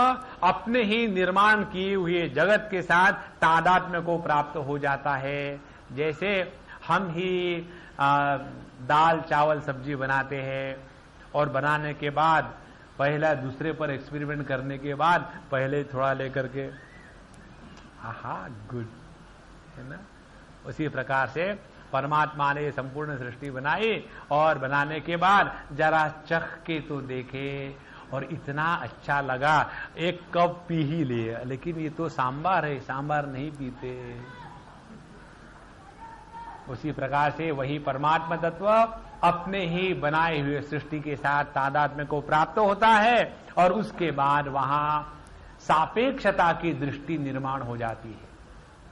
Speaker 3: अपने ही निर्माण किए हुए जगत के साथ तादात्म्य को प्राप्त हो जाता है। जैसे हम ही दाल चावल सब्जी बनाते हैं, और बनाने के बाद पहला दूसरे पर एक्सपेरिमेंट करने के बाद पहले थोड़ा लेकर के आहा गुड, है ना। उसी प्रकार से परमात्मा ने संपूर्ण सृष्टि बनाई, और बनाने के बाद जरा चख के तो देखे, और इतना अच्छा लगा, एक कप पी ही लिए, लेकिन ये तो सांबार है, सांबार नहीं पीते। उसी प्रकार से वही परमात्मा तत्व अपने ही बनाए हुए सृष्टि के साथ तादात्म्य को प्राप्त होता है, और उसके बाद वहां सापेक्षता की दृष्टि निर्माण हो जाती है।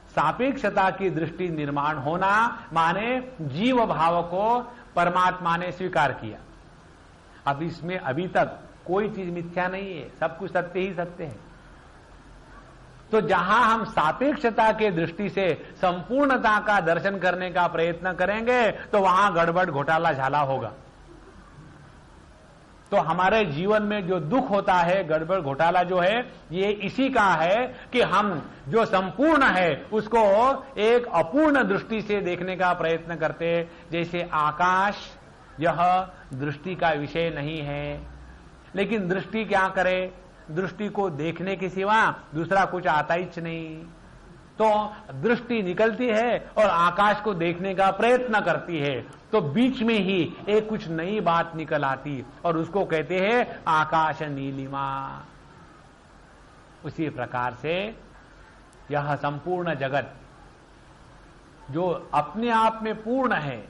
Speaker 3: सापेक्षता की दृष्टि निर्माण होना माने जीव भाव को परमात्मा ने स्वीकार किया। अब इसमें अभी तक कोई चीज मिथ्या नहीं है, सब कुछ सत्य ही सत्य है। तो जहां हम सापेक्षता के दृष्टि से संपूर्णता का दर्शन करने का प्रयत्न करेंगे, तो वहां गड़बड़ घोटाला झाला होगा। तो हमारे जीवन में जो दुख होता है, गड़बड़ घोटाला जो है, ये इसी का है कि हम जो संपूर्ण है उसको एक अपूर्ण दृष्टि से देखने का प्रयत्न करते। जैसे आकाश, यह दृष्टि का विषय नहीं है, लेकिन दृष्टि क्या करे, दृष्टि को देखने के सिवा दूसरा कुछ आता ही नहीं। तो दृष्टि निकलती है और आकाश को देखने का प्रयत्न करती है, तो बीच में ही एक कुछ नई बात निकल आती, और उसको कहते हैं आकाश नीलिमा। उसी प्रकार से यह संपूर्ण जगत जो अपने आप में पूर्ण है,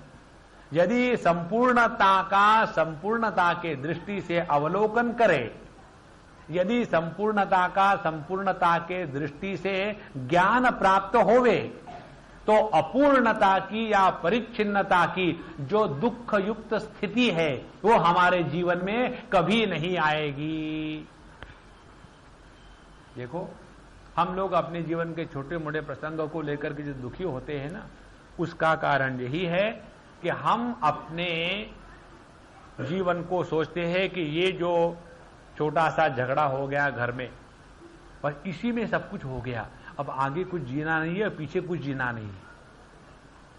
Speaker 3: यदि संपूर्णता का संपूर्णता के दृष्टि से अवलोकन करे, यदि संपूर्णता का संपूर्णता के दृष्टि से ज्ञान प्राप्त होवे, तो अपूर्णता की या परिच्छिन्नता की जो दुख युक्त स्थिति है वो हमारे जीवन में कभी नहीं आएगी। देखो, हम लोग अपने जीवन के छोटे मोटे प्रसंगों को लेकर के जो दुखी होते हैं ना, उसका कारण यही है कि हम अपने जीवन को सोचते हैं कि ये जो छोटा सा झगड़ा हो गया घर में, पर इसी में सब कुछ हो गया, अब आगे कुछ जीना नहीं है, पीछे कुछ जीना नहीं है।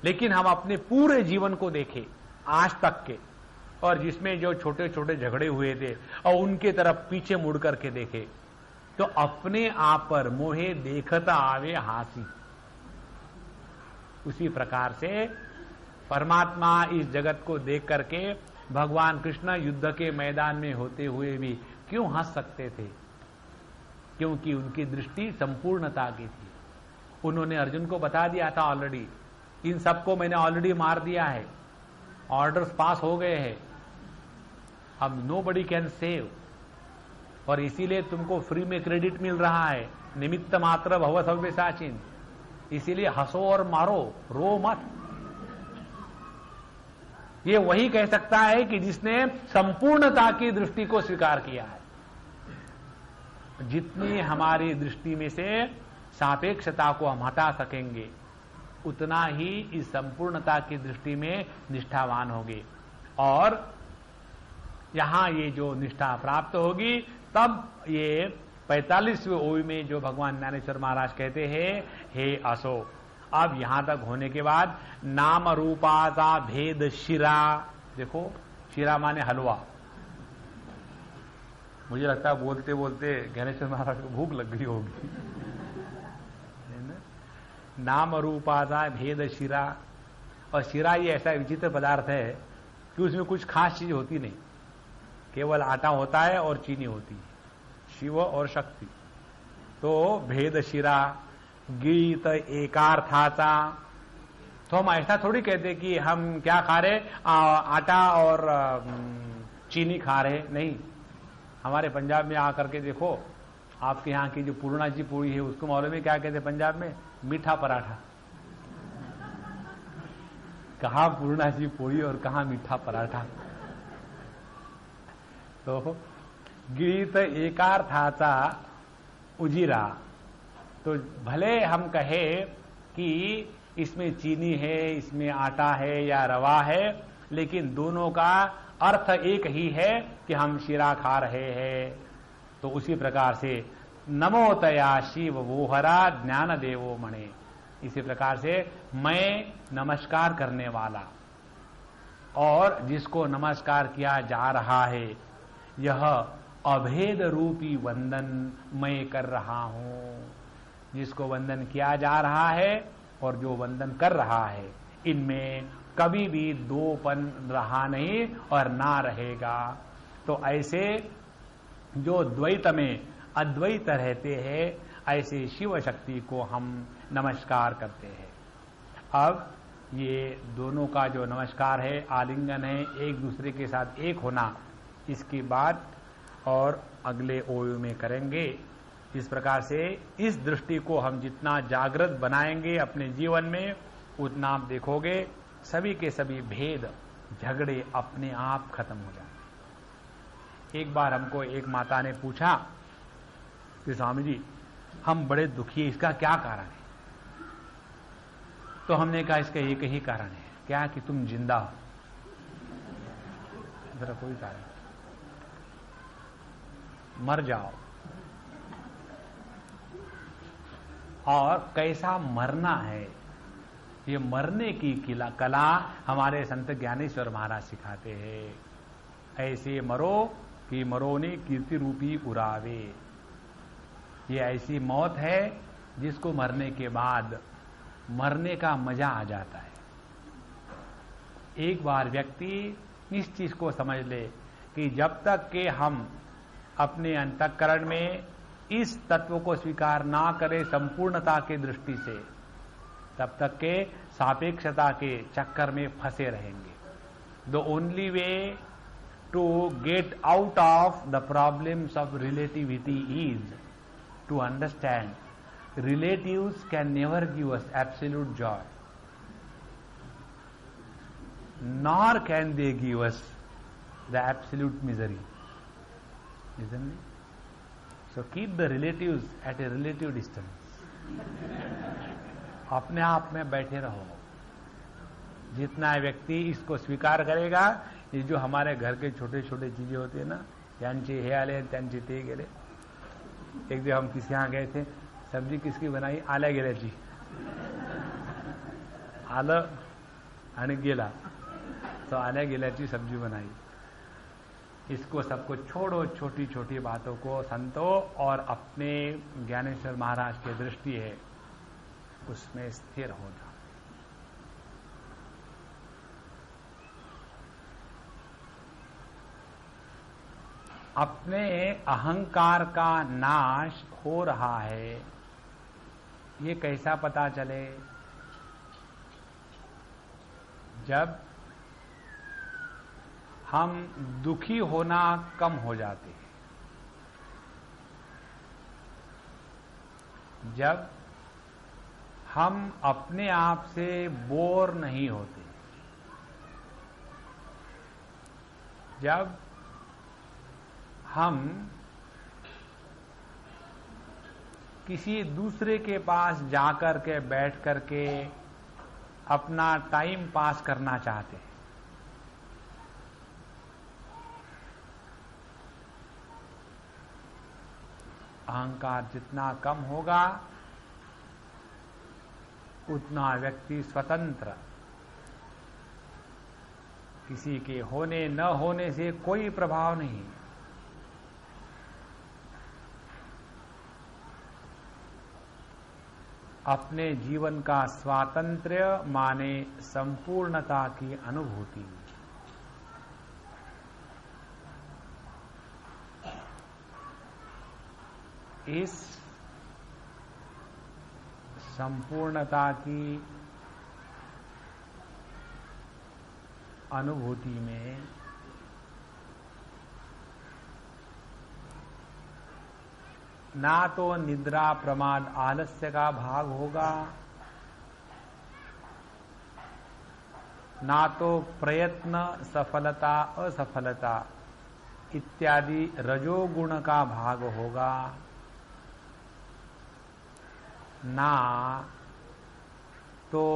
Speaker 3: लेकिन हम अपने पूरे जीवन को देखें आज तक के, और जिसमें जो छोटे छोटे झगड़े हुए थे, और उनके तरफ पीछे मुड़ करके देखे, तो अपने आप पर मोहे देखता आवे हासी। उसी प्रकार से परमात्मा इस जगत को देख करके भगवान कृष्ण युद्ध के मैदान में होते हुए भी क्यों हंस सकते थे? क्योंकि उनकी दृष्टि संपूर्णता की थी। उन्होंने अर्जुन को बता दिया था ऑलरेडी, इन सबको मैंने ऑलरेडी मार दिया है, ऑर्डर्स पास हो गए हैं, अब नोबडी कैन सेव, और इसीलिए तुमको फ्री में क्रेडिट मिल रहा है, निमित्त मात्र भव सव्यसाचिन। इसीलिए हंसो और मारो, रो मत। ये वही कह सकता है कि जिसने संपूर्णता की दृष्टि को स्वीकार किया है। जितनी हमारी दृष्टि में से सापेक्षता को हम हटा सकेंगे, उतना ही इस संपूर्णता की दृष्टि में निष्ठावान होंगे। और यहां ये जो निष्ठा प्राप्त होगी, तब ये 45वें ओवी में जो भगवान ज्ञानेश्वर महाराज कहते हैं, हे असो। अब यहां तक होने के बाद नाम रूपाचा भेद शिरा, देखो शिरा माने हलवा। मुझे लगता है बोलते बोलते ज्ञानेश्वर महाराज को भूख लग गई होगी। नाम रूपाचा भेद शिरा, और शिरा ये ऐसा विचित्र पदार्थ है कि उसमें कुछ खास चीज होती नहीं, केवल आटा होता है और चीनी होती है, शिव और शक्ति। तो भेद शिरा, गीत एकार्थाचा। तो हम ऐसा थोड़ी कहते कि हम क्या खा रहे, आटा और चीनी खा रहे, नहीं। हमारे पंजाब में आकर के देखो, आपके यहाँ की जो पूर्णा जी पूरी है, उसको मालूम है क्या कहते हैं पंजाब में? मीठा पराठा। कहां पूर्णा जी पूरी और कहां मीठा पराठा। तो गीत एकार्थाचा उजीरा। तो भले हम कहे कि इसमें चीनी है, इसमें आटा है या रवा है, लेकिन दोनों का अर्थ एक ही है कि हम शिरा खा रहे हैं। तो उसी प्रकार से नमोतया शिव वोहरा ज्ञान देवो मणे, इसी प्रकार से मैं नमस्कार करने वाला और जिसको नमस्कार किया जा रहा है, यह अभेद रूपी वंदन मैं कर रहा हूं। जिसको वंदन किया जा रहा है और जो वंदन कर रहा है, इनमें कभी भी दोपन रहा नहीं और ना रहेगा। तो ऐसे जो द्वैत में अद्वैत रहते हैं, ऐसे शिव शक्ति को हम नमस्कार करते हैं। अब ये दोनों का जो नमस्कार है, आलिंगन है, एक दूसरे के साथ एक होना, इसकी बात और अगले ओयू में करेंगे। इस प्रकार से इस दृष्टि को हम जितना जागृत बनाएंगे अपने जीवन में, उतना आप देखोगे सभी के सभी भेद झगड़े अपने आप खत्म हो जाते। एक बार हमको एक माता ने पूछा कि स्वामी जी, हम बड़े दुखी हैं, इसका क्या कारण है? तो हमने कहा इसका एक ही कारण है, क्या कि तुम जिंदा हो, जरा कोई कारण। मर जाओ। और कैसा मरना है, ये मरने की कला हमारे संत ज्ञानेश्वर महाराज सिखाते हैं। ऐसे मरो कि मरो ने कीर्ति रूपी उरावे। ये ऐसी मौत है जिसको मरने के बाद मरने का मजा आ जाता है। एक बार व्यक्ति इस चीज को समझ ले कि जब तक के हम अपने अंतःकरण में इस तत्व को स्वीकार ना करें संपूर्णता के दृष्टि से, तब तक के सापेक्षता के चक्कर में फंसे रहेंगे। The only way to get out of the problems of relativity is to understand relatives can never give us absolute joy, nor can they give us the absolute misery, isn't it? So keep the relatives at a relative distance. अपने आप में बैठे रहो। जितना व्यक्ति इसको स्वीकार करेगा, ये जो हमारे घर के छोटे छोटे चीजें होती है ना, त्यांचे हे आले त्यांचे ते गेले। एक दिन हम किसी यहाँ गए थे, सब्जी किसकी बनाई? आल्या गेल्याची। आलं आणि गेला, तो आल्या गेल्याची सब्जी बनाई। इसको सबको छोड़ो, छोटी छोटी बातों को संतो और अपने ज्ञानेश्वर महाराज की दृष्टि है उसमें स्थिर हो जाओ। अपने अहंकार का नाश हो रहा है, ये कैसा पता चले? जब हम दुखी होना कम हो जाते हैं, जब हम अपने आप से बोर नहीं होते। जब हम किसी दूसरे के पास जाकर के बैठ करके अपना टाइम पास करना चाहते हैं, अहंकार जितना कम होगा उतना व्यक्ति स्वतंत्र, किसी के होने न होने से कोई प्रभाव नहीं। अपने जीवन का स्वातंत्र्य माने संपूर्णता की अनुभूति। इस संपूर्णता की अनुभूति में ना तो निद्रा प्रमाद आलस्य का भाग होगा, ना तो प्रयत्न सफलता असफलता इत्यादि रजोगुण का भाग होगा, ना तो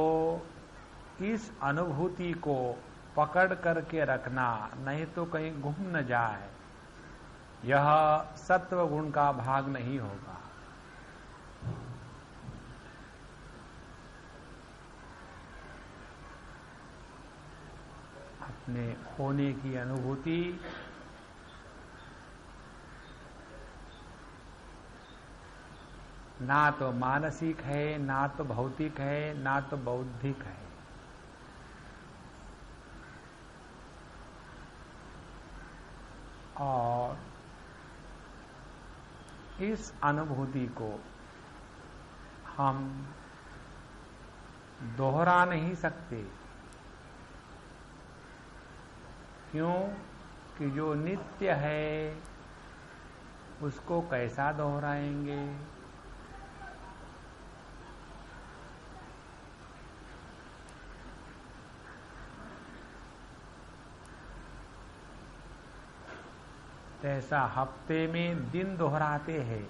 Speaker 3: इस अनुभूति को पकड़ करके रखना, नहीं तो कहीं गुम न जाए, यह सत्व गुण का भाग नहीं होगा। अपने होने की अनुभूति ना तो मानसिक है, ना तो भौतिक है, ना तो बौद्धिक है। और इस अनुभूति को हम दोहरा नहीं सकते। क्यों? कि जो नित्य है उसको कैसा दोहराएंगे? ऐसा हफ्ते में दिन दोहराते हैं,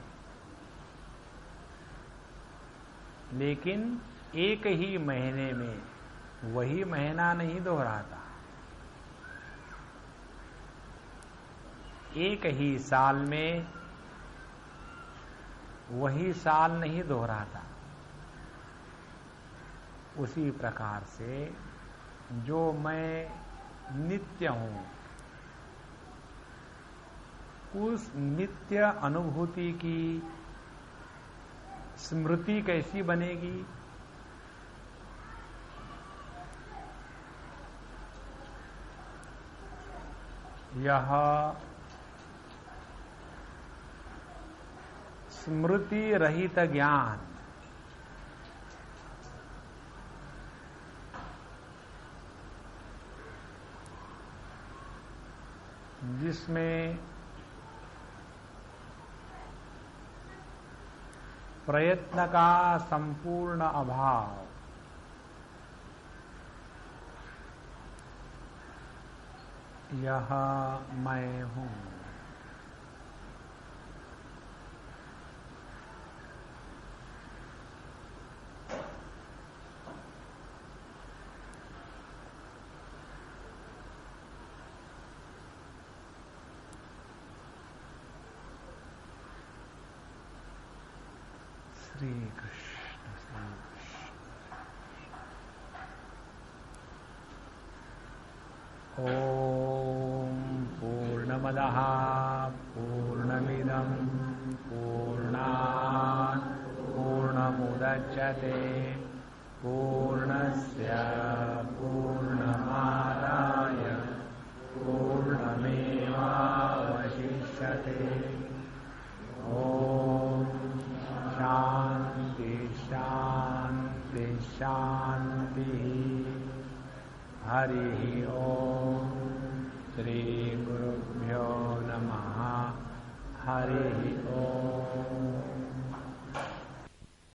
Speaker 3: लेकिन एक ही महीने में वही महीना नहीं दोहराता, एक ही साल में वही साल नहीं दोहराता। उसी प्रकार से जो मैं नित्य हूं, उस नित्य अनुभूति की स्मृति कैसी बनेगी? यह स्मृति रहित ज्ञान, जिसमें प्रयत्न का संपूर्ण अभाव, यह मैं हूं। श्री कृष्ण श्री कृष्ण। ओम पूर्णमदः पूर्णमिदं पूर्णात् पूर्णमुदच्यते पूर्णस्य पूर्णमादाय पूर्णमेवावशिष्यते। ओम शांति शांति शांति। हरि ओम। श्री गुरुभ्यो